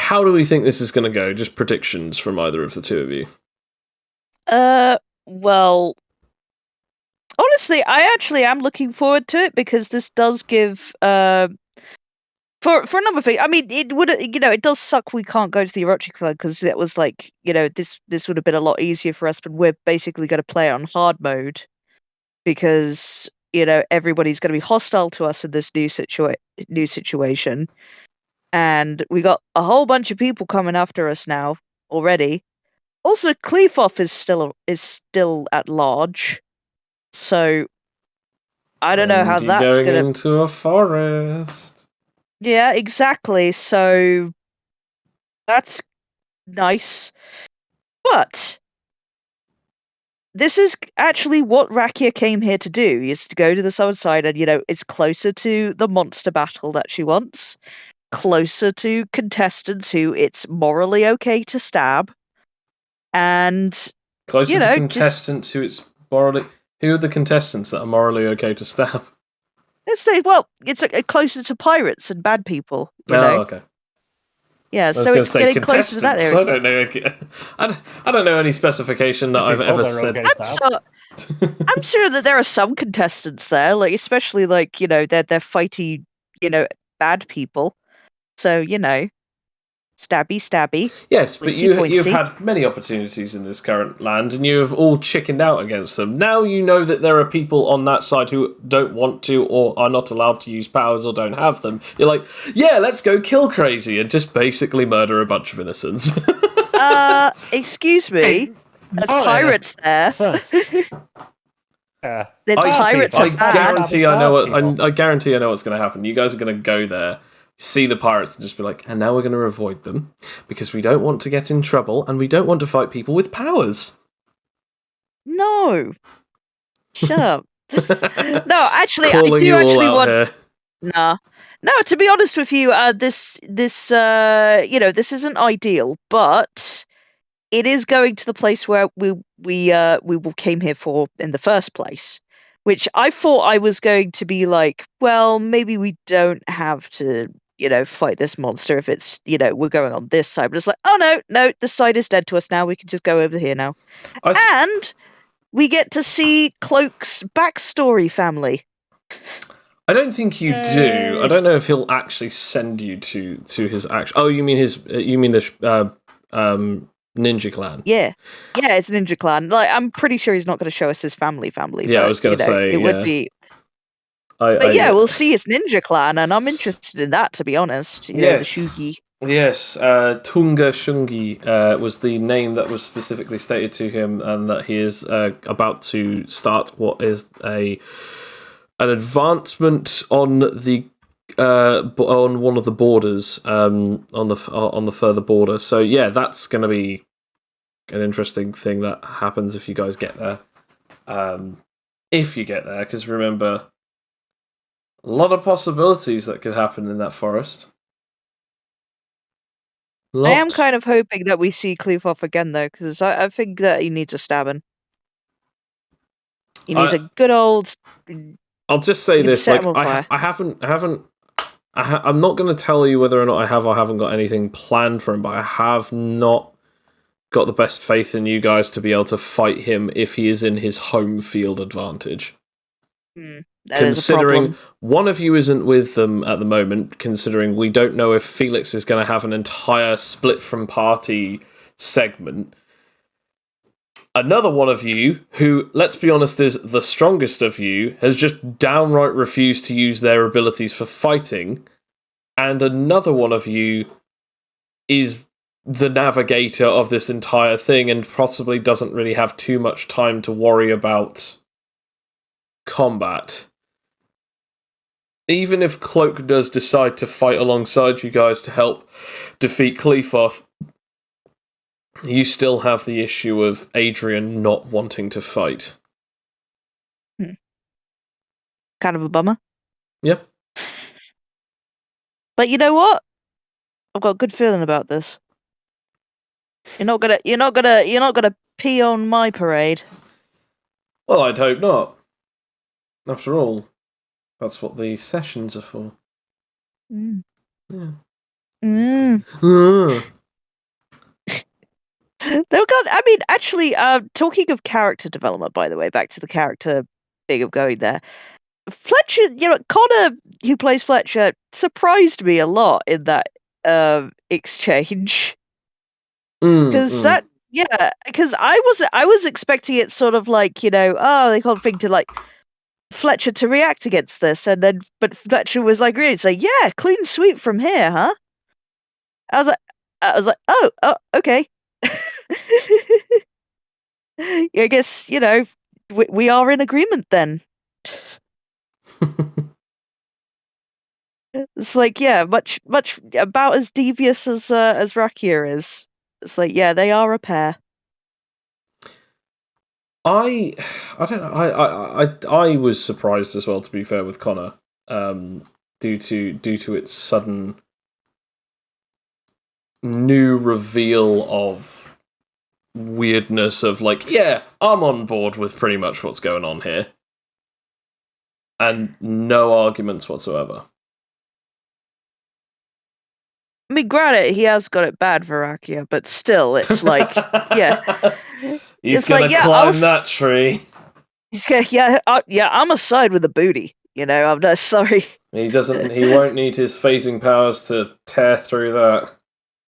how do we think this is going to go? Just predictions from either of the two of you. Well, honestly, I actually am looking forward to it because this does give for a number of things. I mean, it would it does suck we can't go to the Erotic Club because that was like this would have been a lot easier for us, but we're basically going to play it on hard mode because everybody's going to be hostile to us in this new situation, and we got a whole bunch of people coming after us now already. Also, Kleefoff is still at large, so I don't know how And you're that's going gonna. into a forest. Yeah, exactly. So that's nice, but this is actually what Rakia came here to do: is to go to the southern side, and it's closer to the monster battle that she wants, closer to contestants who it's morally okay to stab, and Closer to just contestants who it's morally. Who are the contestants that are morally okay to stab? it's closer to pirates and bad people. Okay. Yeah, I was so going it's to say getting closer to that contestants. area. I don't know. I don't know any specification that I've ever said. I'm sure that there are some contestants there, like especially like they're fighty, bad people. So stabby. Yes, but Pointsy, you've pointsy. had many opportunities in this current land, and you have all chickened out against them. Now you know that there are people on that side who don't want to, or are not allowed to use powers, or don't have them. You're like, yeah, let's go kill crazy and just basically murder a bunch of innocents. Excuse me. There's pirates there. There's pirates. I guarantee I know what. I guarantee I know what's going to happen. You guys are going to go there, see the pirates, and just be like, and now we're going to avoid them because we don't want to get in trouble and we don't want to fight people with powers. No. Shut up. No, actually, Calling I do you all actually out want. here. Nah. No, to be honest with you, this this isn't ideal, but it is going to the place where we came here for in the first place, which I thought I was going to be like, well, maybe we don't have to, fight this monster if it's, we're going on this side. But it's like, oh no, this side is dead to us now. We can just go over here now, and we get to see Cloak's backstory family. I don't think you do. I don't know if he'll actually send you to his actual. Oh, you mean his? You mean the ninja clan? Yeah, it's a ninja clan. Like, I'm pretty sure he's not going to show us his family. Yeah, but, I was going to say it would be. But we'll see his ninja clan, and I'm interested in that, to be honest. The Shugi. Yes, Tunga Shungi was the name that was specifically stated to him, and that he is about to start what is an advancement on the on one of the borders, on the further border. So yeah, that's going to be an interesting thing that happens if you guys get there. If you get there, because remember, a lot of possibilities that could happen in that forest. I am kind of hoping that we see Kleefoff again, though, because I think that he needs a stabbing. He needs a good old. I'll just say this: like, I'm not going to tell you whether or not I have or haven't got anything planned for him, but I have not got the best faith in you guys to be able to fight him if he is in his home field advantage. Considering one of you isn't with them at the moment, considering we don't know if Felix is going to have an entire split from party segment. Another one of you, who, let's be honest, is the strongest of you, has just downright refused to use their abilities for fighting. And another one of you is the navigator of this entire thing and possibly doesn't really have too much time to worry about combat. Even if Cloak does decide to fight alongside you guys to help defeat Kleefoff, you still have the issue of Adrian not wanting to fight. Kind of a bummer. Yep. But you know what? I've got a good feeling about this. You're not gonna pee on my parade. Well, I'd hope not. After all, that's what the sessions are for. Mm. Yeah. Mm. Ugh. I mean, actually, talking of character development, by the way, back to the character thing of going there. Fletcher, Connor, who plays Fletcher, surprised me a lot in that exchange. Because because I was expecting it sort of like, they can't think to like Fletcher to react against this, and then but Fletcher was like, really say, yeah, clean sweep from here, huh? I was like, oh, okay. I guess we are in agreement then. It's like, yeah, much about as devious as Rakia is. It's like, yeah, they are a pair. I don't know. I was surprised as well, to be fair, with Connor, due to its sudden new reveal of weirdness of like, yeah, I'm on board with pretty much what's going on here, and no arguments whatsoever. I mean, granted, he has got it bad for Rakia, but still, it's like, yeah, he's it's gonna like, yeah, climb that tree. He's gonna, yeah, I'm a side with the booty. I'm not sorry. He doesn't. He won't need his phasing powers to tear through that.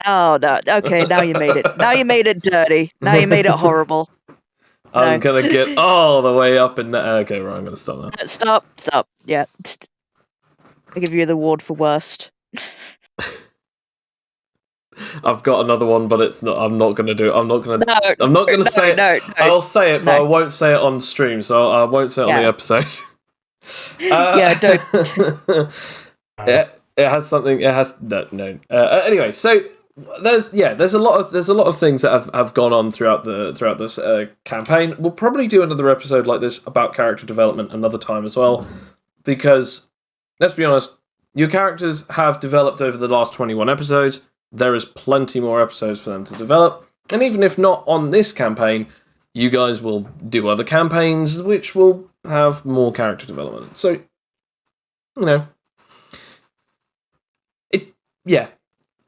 Oh no! Okay, now you made it. Now you made it dirty. Now you made it horrible. I'm gonna get all the way up in that. Okay, right. I'm gonna stop now. Stop. Yeah, I give you the award for worst. I've got another one, but it's not. I'm not gonna do it. I'm not gonna say it. No, I'll say it, but I won't say it on stream. So I won't say it on the episode. Yeah, don't. It has something. It has no. Anyway, so there's a lot of things that have gone on throughout this campaign. We'll probably do another episode like this about character development another time as well, because let's be honest, your characters have developed over the last 21 episodes. There is plenty more episodes for them to develop, and even if not on this campaign, you guys will do other campaigns which will have more character development. So,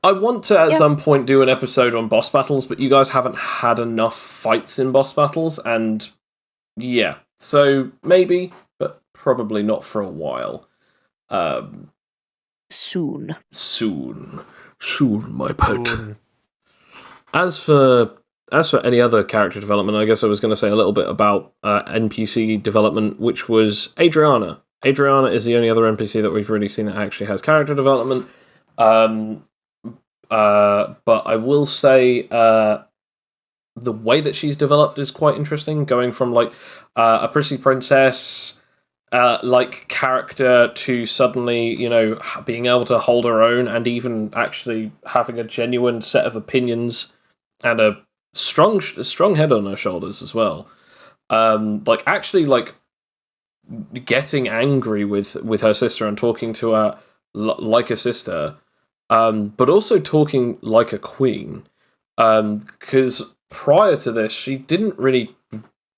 I want to at some point do an episode on boss battles, but you guys haven't had enough fights in boss battles, and so maybe, but probably not for a while. Soon, my pet. As for any other character development, I guess I was going to say a little bit about NPC development, which was Adriana. Adriana is the only other NPC that we've really seen that actually has character development. But I will say the way that she's developed is quite interesting, going from like a prissy princess like character to suddenly, being able to hold her own and even actually having a genuine set of opinions and a strong head on her shoulders as well. Like actually like getting angry with her sister and talking to her like a sister, but also talking like a queen. Because prior to this, she didn't really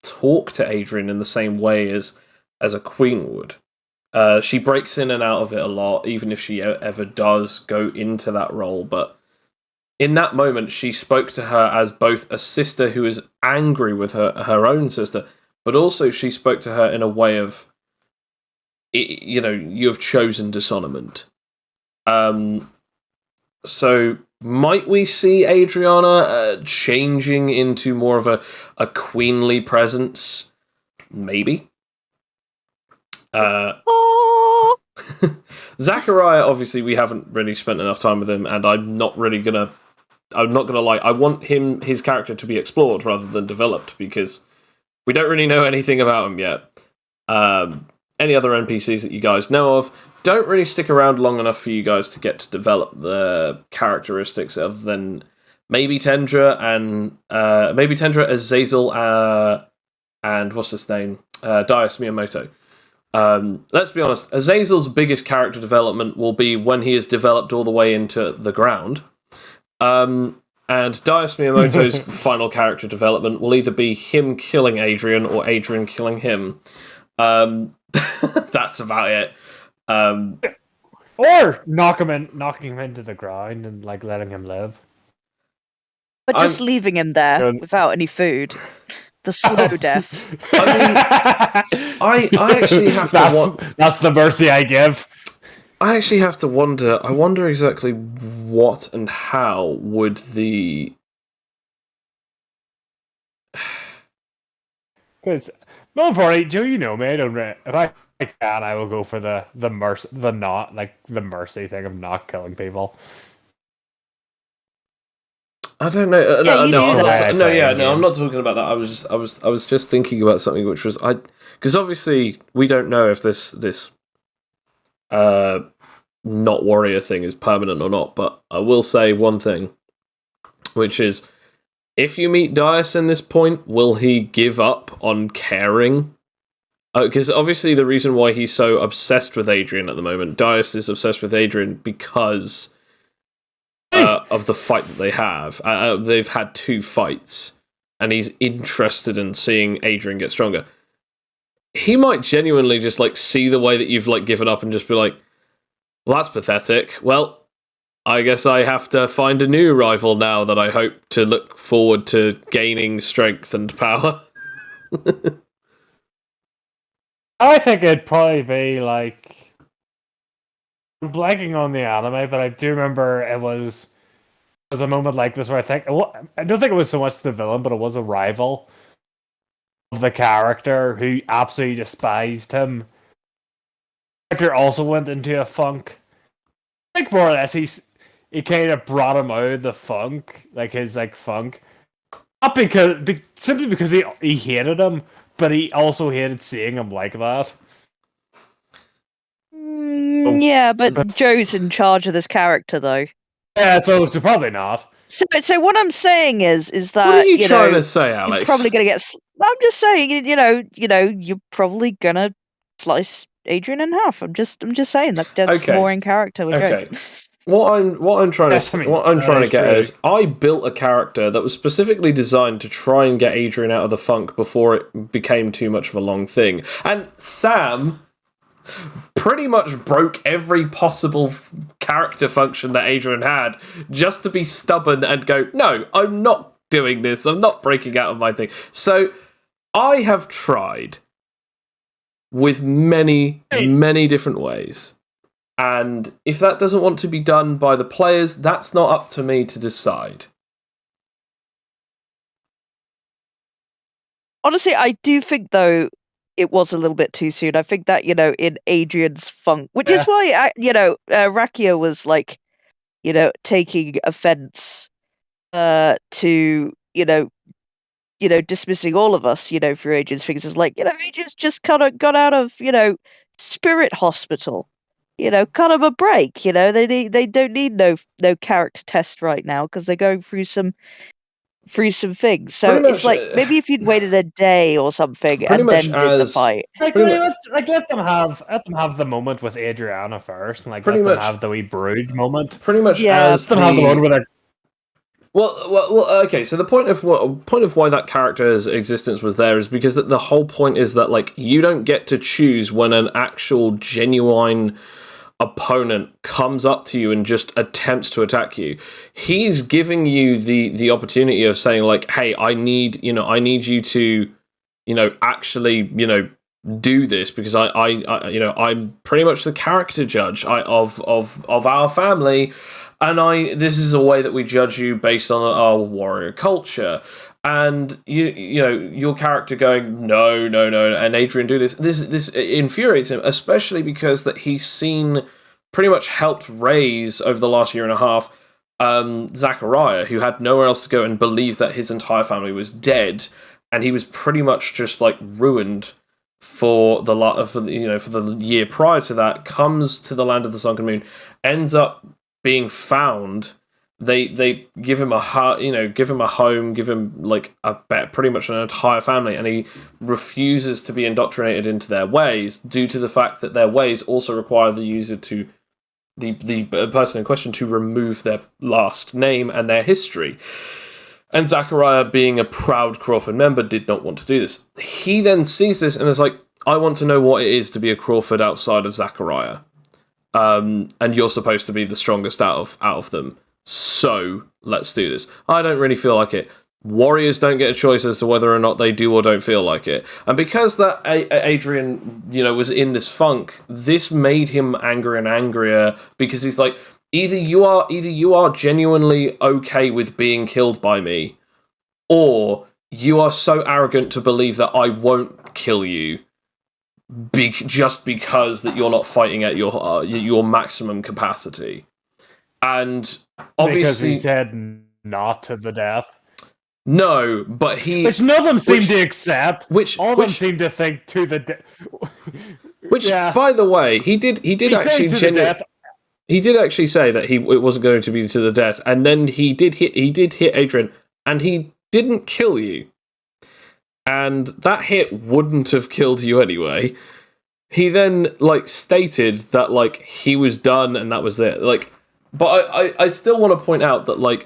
talk to Adrian in the same way as a queen would. She breaks in and out of it a lot, even if she ever does go into that role. But in that moment, she spoke to her as both a sister who is angry with her own sister, but also she spoke to her in a way of, you have chosen dishonorment. So might we see Adriana changing into more of a queenly presence? Maybe. Zachariah, obviously, we haven't really spent enough time with him, and I'm not gonna lie. I want his character to be explored rather than developed, because we don't really know anything about him yet. Any other NPCs that you guys know of don't really stick around long enough for you guys to get to develop the characteristics, other than maybe Tendra, Azazel, and what's his name? Dias Miyamoto. Let's be honest, Azazel's biggest character development will be when he is developed all the way into the ground. And Dias Miyamoto's final character development will either be him killing Adrian or Adrian killing him. That's about it. Or knocking him into the ground and like letting him live. But just leaving him there Good. without any food. The slow death. I actually have to. That's the mercy I give. I actually have to wonder. I wonder exactly what and how would the. Because no, important, Joe, you know me. I don't. If I can, I will go for the mercy, the mercy thing of not killing people. I don't know. Yeah, No, you no, do I'm that. not, no, I'm not talking about that. I was just thinking about something which was because obviously we don't know if this not warrior thing is permanent or not. But I will say one thing, which is if you meet Dias in this point, will he give up on caring? Because obviously the reason why he's so obsessed with Adrian at the moment, Dias is obsessed with Adrian because of the fight that they have. They've had 2 fights, and he's interested in seeing Adrian get stronger. He might genuinely just like see the way that you've like given up and just be like, well, that's pathetic. Well, I guess I have to find a new rival now that I hope to look forward to gaining strength and power. I think it'd probably be like I'm blanking on the anime, but I do remember it was a moment like this where I don't think it was so much the villain, but it was a rival of the character who absolutely despised him. The character also went into a funk. I think more or less he kind of brought him out of the funk, like his like funk, not simply because he hated him, but he also hated seeing him like that. Yeah, but Joe's in charge of this character, though. Yeah, so probably not. So what I'm saying is that What are you trying to say, Alex? you're probably gonna get. I'm just saying, you're probably gonna slice Adrian in half. I'm just saying that's Okay. more in character with Joe. What I'm trying to get true. is I built a character that was specifically designed to try and get Adrian out of the funk before it became too much of a long thing. And Sam pretty much broke every possible character function that Adrian had just to be stubborn and go, no, I'm not doing this. I'm not breaking out of my thing. So I have tried with many, many different ways. And if that doesn't want to be done by the players, that's not up to me to decide. Honestly, I do think, though, it was a little bit too soon. I think that, in Adrian's funk, which is why, Rakia was, like, taking offense to, dismissing all of us, for Adrian's things. It's like, Adrian's just kind of got out of, Spirit Hospital. Cut them a break. They don't need no character test right now because they're going through some things. So it's like maybe if you'd waited a day or something and then did the fight. Let them have the moment with Adriana first, and let them have the wee brood moment. Pretty much, as let them have the one with her. Well. Okay. So the point of why that character's existence was there is because the whole point is that like you don't get to choose when an actual genuine opponent comes up to you and just attempts to attack you. He's giving you the opportunity of saying like, hey, I need you to, actually, do this because I'm pretty much the character judge of our family, and this is a way that we judge you based on our warrior culture. And your character going no, and Adrian do this infuriates him, especially because that he's seen pretty much helped raise over the last year and a half Zachariah, who had nowhere else to go and believed that his entire family was dead, and he was pretty much just like ruined for the year prior to that. Comes to the land of the sunken moon, ends up being found. They give him a home, give him like pretty much an entire family, and he refuses to be indoctrinated into their ways due to the fact that their ways also require the user to the person in question to remove their last name and their history. And Zachariah, being a proud Crawford member, did not want to do this. He then sees this and is like, I want to know what it is to be a Crawford outside of Zachariah. and you're supposed to be the strongest out of them. So let's do this. I don't really feel like it. Warriors don't get a choice as to whether or not they do or don't feel like it. And because that Adrian, was in this funk, this made him angrier and angrier, because he's like, either you are genuinely okay with being killed by me, or you are so arrogant to believe that I won't kill you just because that you're not fighting at your maximum capacity. And obviously, because he said not to the death. No, but which none of them seem to accept. All of them seem to think to the death. Which, by the way, he did actually he did actually say that it wasn't going to be to the death, and then he did hit Adrian, and he didn't kill you, and that hit wouldn't have killed you anyway. He then stated that he was done and that was it. But I still want to point out that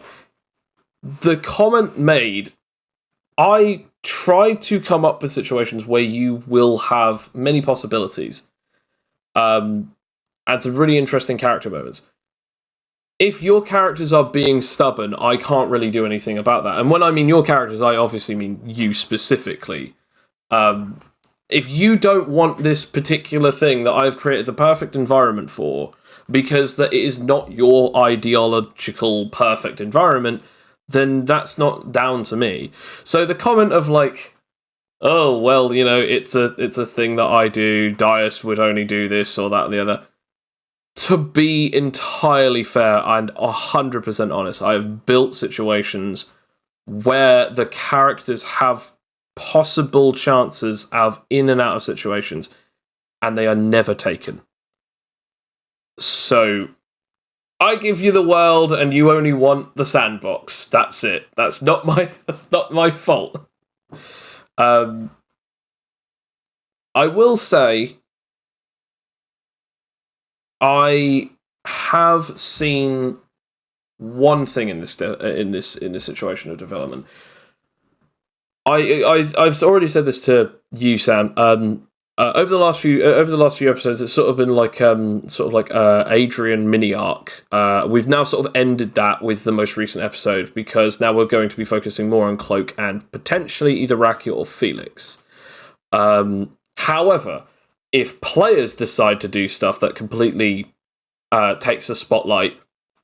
the comment made, I tried to come up with situations where you will have many possibilities, and some really interesting character moments. If your characters are being stubborn, I can't really do anything about that. And when I mean your characters, I obviously mean you specifically. If you don't want this particular thing that I've created the perfect environment for, because that it is not your ideological perfect environment, then that's not down to me. So the comment of oh well, it's a thing that I do. Dias would only do this or that and the other. To be entirely fair and 100% honest, I have built situations where the characters have possible chances of in and out of situations, and they are never taken. So I give you the world, and you only want the sandbox. That's it. That's not my fault. I will say, I have seen one thing in this situation of development. I've already said this to you, Sam. Over the last few episodes, it's sort of been Adrian mini arc. We've now sort of ended that with the most recent episode, because now we're going to be focusing more on Cloak and potentially either Raki or Felix. However, if players decide to do stuff that completely takes the spotlight,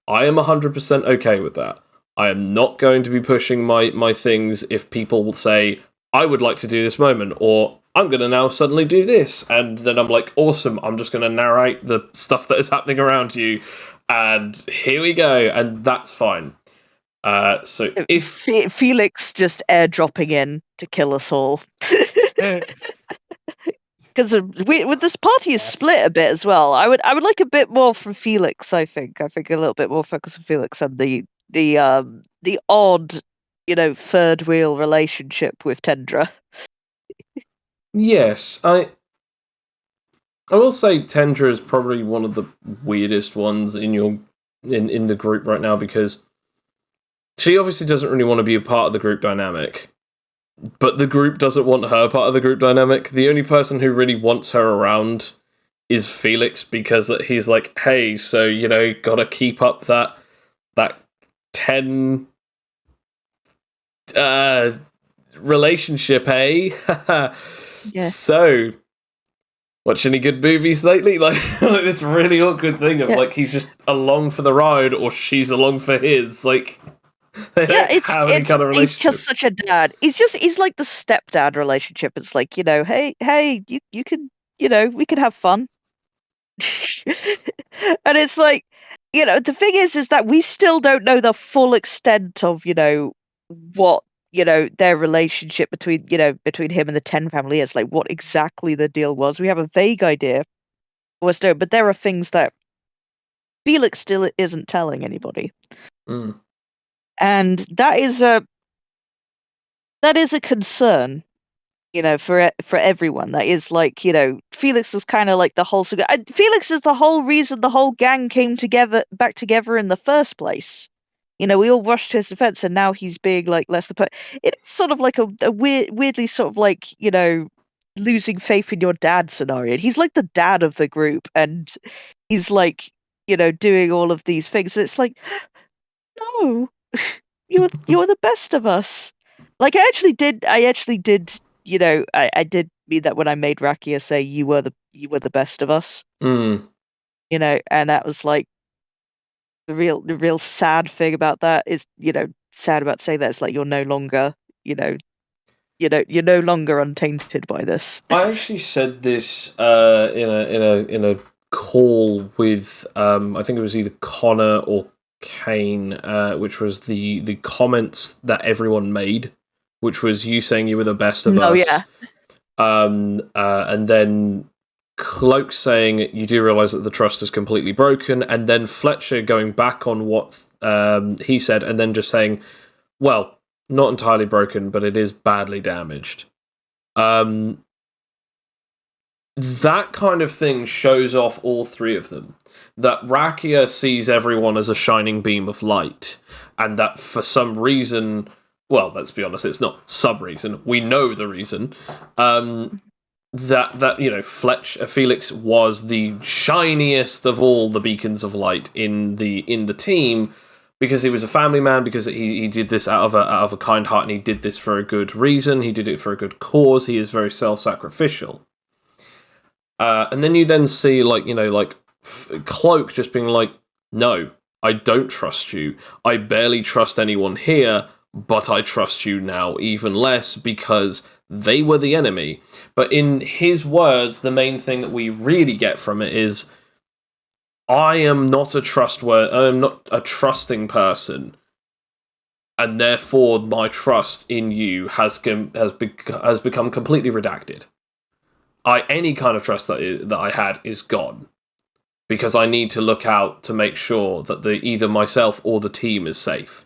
I am 100% okay with that. I am not going to be pushing my things if people will say, I would like to do this moment, or I'm going to now suddenly do this. And then I'm like, awesome, I'm just going to narrate the stuff that is happening around you. And here we go. And that's fine. So if Felix just airdropping in to kill us all. Because with this party is split a bit as well. I would like a bit more from Felix. I think a little bit more focus on Felix and the odd, third wheel relationship with Tendra. Yes, I will say Tendra is probably one of the weirdest ones in the group right now, because she obviously doesn't really want to be a part of the group dynamic, but the group doesn't want her part of the group dynamic. The only person who really wants her around is Felix, because that he's like, hey, so gotta keep up that 10 relationship, eh? Yeah. So, watch any good movies lately? Like this really awkward thing of he's just along for the ride, or she's along for his. Like, it's just such a dad. He's like the stepdad relationship. It's like, hey, you can, we can have fun. And it's like, the thing is that we still don't know the full extent of, what, their relationship between him and the Ten family is, like what exactly the deal was. We have a vague idea, but there are things that Felix still isn't telling anybody. Mm. And that is a concern, for everyone. That is like, Felix is kind of like the whole. Felix is the whole reason the whole gang came back together in the first place. We all rushed to his defense, and now he's being like less. It's sort of like a weirdly sort of like losing faith in your dad scenario. He's like the dad of the group, and he's like, doing all of these things. It's like, no, you're the best of us. Like I actually did, I did mean that when I made Rakia say you were the best of us. Mm. And that was like the real sad thing about that is, sad about saying that it's like you're no longer, you're no longer untainted by this. I actually said this in a call with I think it was either Connor or Kane, which was the comments that everyone made, which was you saying you were the best of us. Yeah. And then Cloak saying you do realize that the trust is completely broken, and then Fletcher going back on what he said, and then just saying, well, not entirely broken, but it is badly damaged. That kind of thing shows off all three of them. That Rakia sees everyone as a shining beam of light, and that for some reason, well, let's be honest, it's not some reason. We know the reason. That Felix was the shiniest of all the beacons of light in the team, because he was a family man, because he did this out of a kind heart, and he did this for a good reason. He did it for a good cause. He is very self-sacrificial. And then you then see Cloak just being like, no, I don't trust you. I barely trust anyone here, but I trust you now even less because they were the enemy. But in his words, the main thing that we really get from it is, I am not a trusting person, and therefore my trust in you has become completely redacted. Any kind of trust that I had is gone, because I need to look out to make sure that either myself or the team is safe.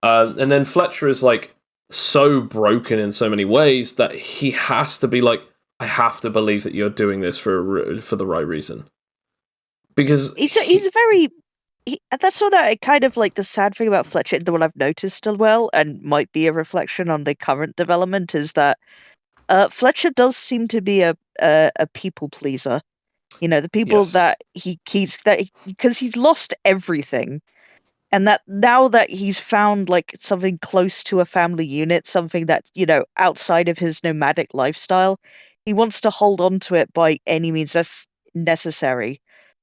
And then Fletcher is like so broken in so many ways that he has to be like, I have to believe that you're doing this for the right reason. Because he's very. That's sort of kind of like the sad thing about Fletcher, the one I've noticed as well, and might be a reflection on the current development, is that Fletcher does seem to be a people pleaser. The people Yes. that because he's lost everything, and that now that he's found like something close to a family unit, something that outside of his nomadic lifestyle, he wants to hold on to it by any means that's necessary.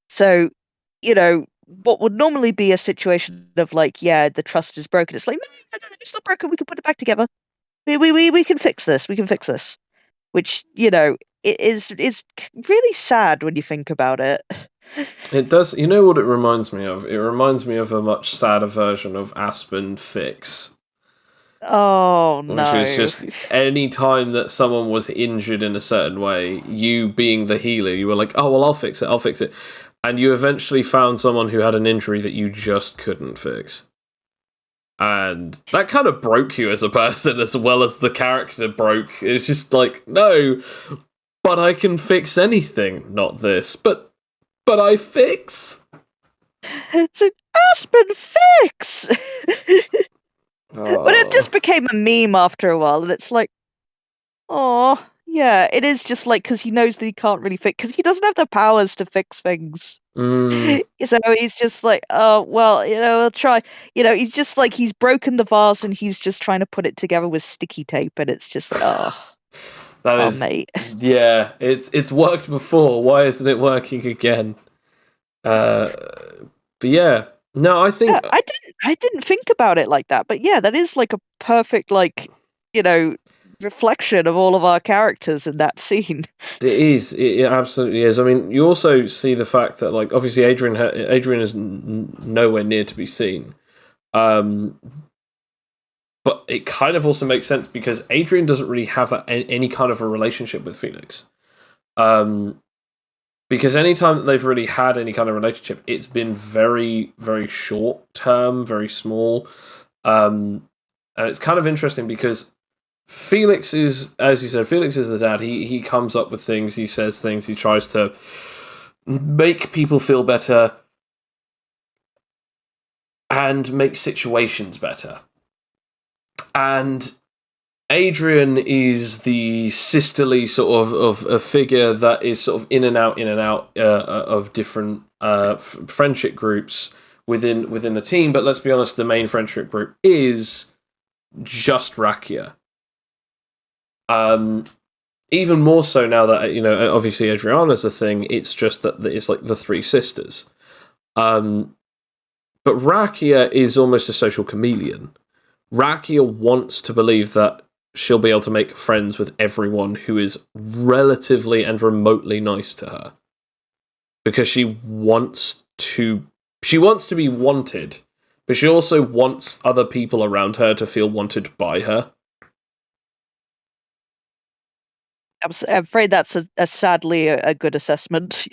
So, what would normally be a situation of like, yeah, the trust is broken. It's like, no, it's not broken. We can put it back together. We can fix this. We can fix this. Which, it is really sad when you think about it. It does. You know what it reminds me of? It reminds me of a much sadder version of Aspen Fix. Oh, no. Which is just any time that someone was injured in a certain way, you being the healer, you were like, oh, well, I'll fix it. And you eventually found someone who had an injury that you just couldn't fix. And that kind of broke you as a person, as well as the character broke. It's just like, no, but I can fix anything, not this. But I fix. It's an Aspen Fix! But it just became a meme after a while, and it's like, oh, yeah, it is just like, because he knows that he can't really fix, because he doesn't have the powers to fix things. So he's just like, oh, well, I'll try. He's just like, he's broken the vase and he's just trying to put it together with sticky tape, and it's just like, mate. Yeah, it's worked before. Why isn't it working again? But yeah, no, I think I didn't think about it like that, but yeah, that is like a perfect reflection of all of our characters in that scene. It is. It absolutely is. I mean, you also see the fact that, like, obviously Adrian is nowhere near to be seen. But it kind of also makes sense because Adrian doesn't really have any kind of a relationship with Felix. Because anytime that they've really had any kind of relationship, it's been very, very short term, very small. And it's kind of interesting because Felix is, as you said, Felix is the dad. He comes up with things, he says things, he tries to make people feel better and make situations better. And Adrian is the sisterly sort of a figure that is sort of in and out of different friendship groups within the team. But let's be honest, the main friendship group is just Rakia. Even more so now that, obviously Adriana's a thing. It's just that it's like the three sisters. But Rakia is almost a social chameleon. Rakia wants to believe that she'll be able to make friends with everyone who is relatively and remotely nice to her. Because she wants to be wanted, but she also wants other people around her to feel wanted by her. I'm afraid that's sadly a good assessment.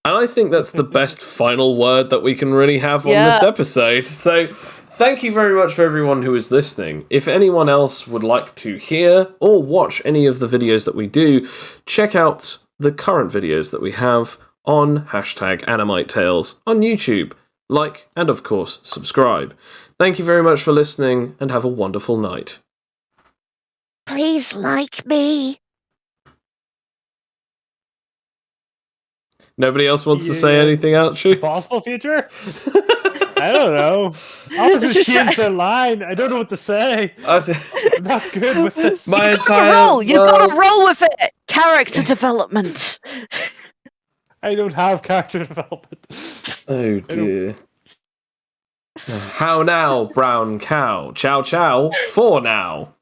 And I think that's the best final word that we can really have on this episode. So, thank you very much for everyone who is listening. If anyone else would like to hear or watch any of the videos that we do, check out the current videos that we have on #AnimiteTales on YouTube. Like, and of course, subscribe. Thank you very much for listening, and have a wonderful night. Please like me. Nobody else wants to say anything else? Possible future? I don't know. I'll just change their line. I don't know what to say. I'm not good with this. You've got to roll with it. Character development. I don't have character development. Oh dear. How now, brown cow? Chow chow for now.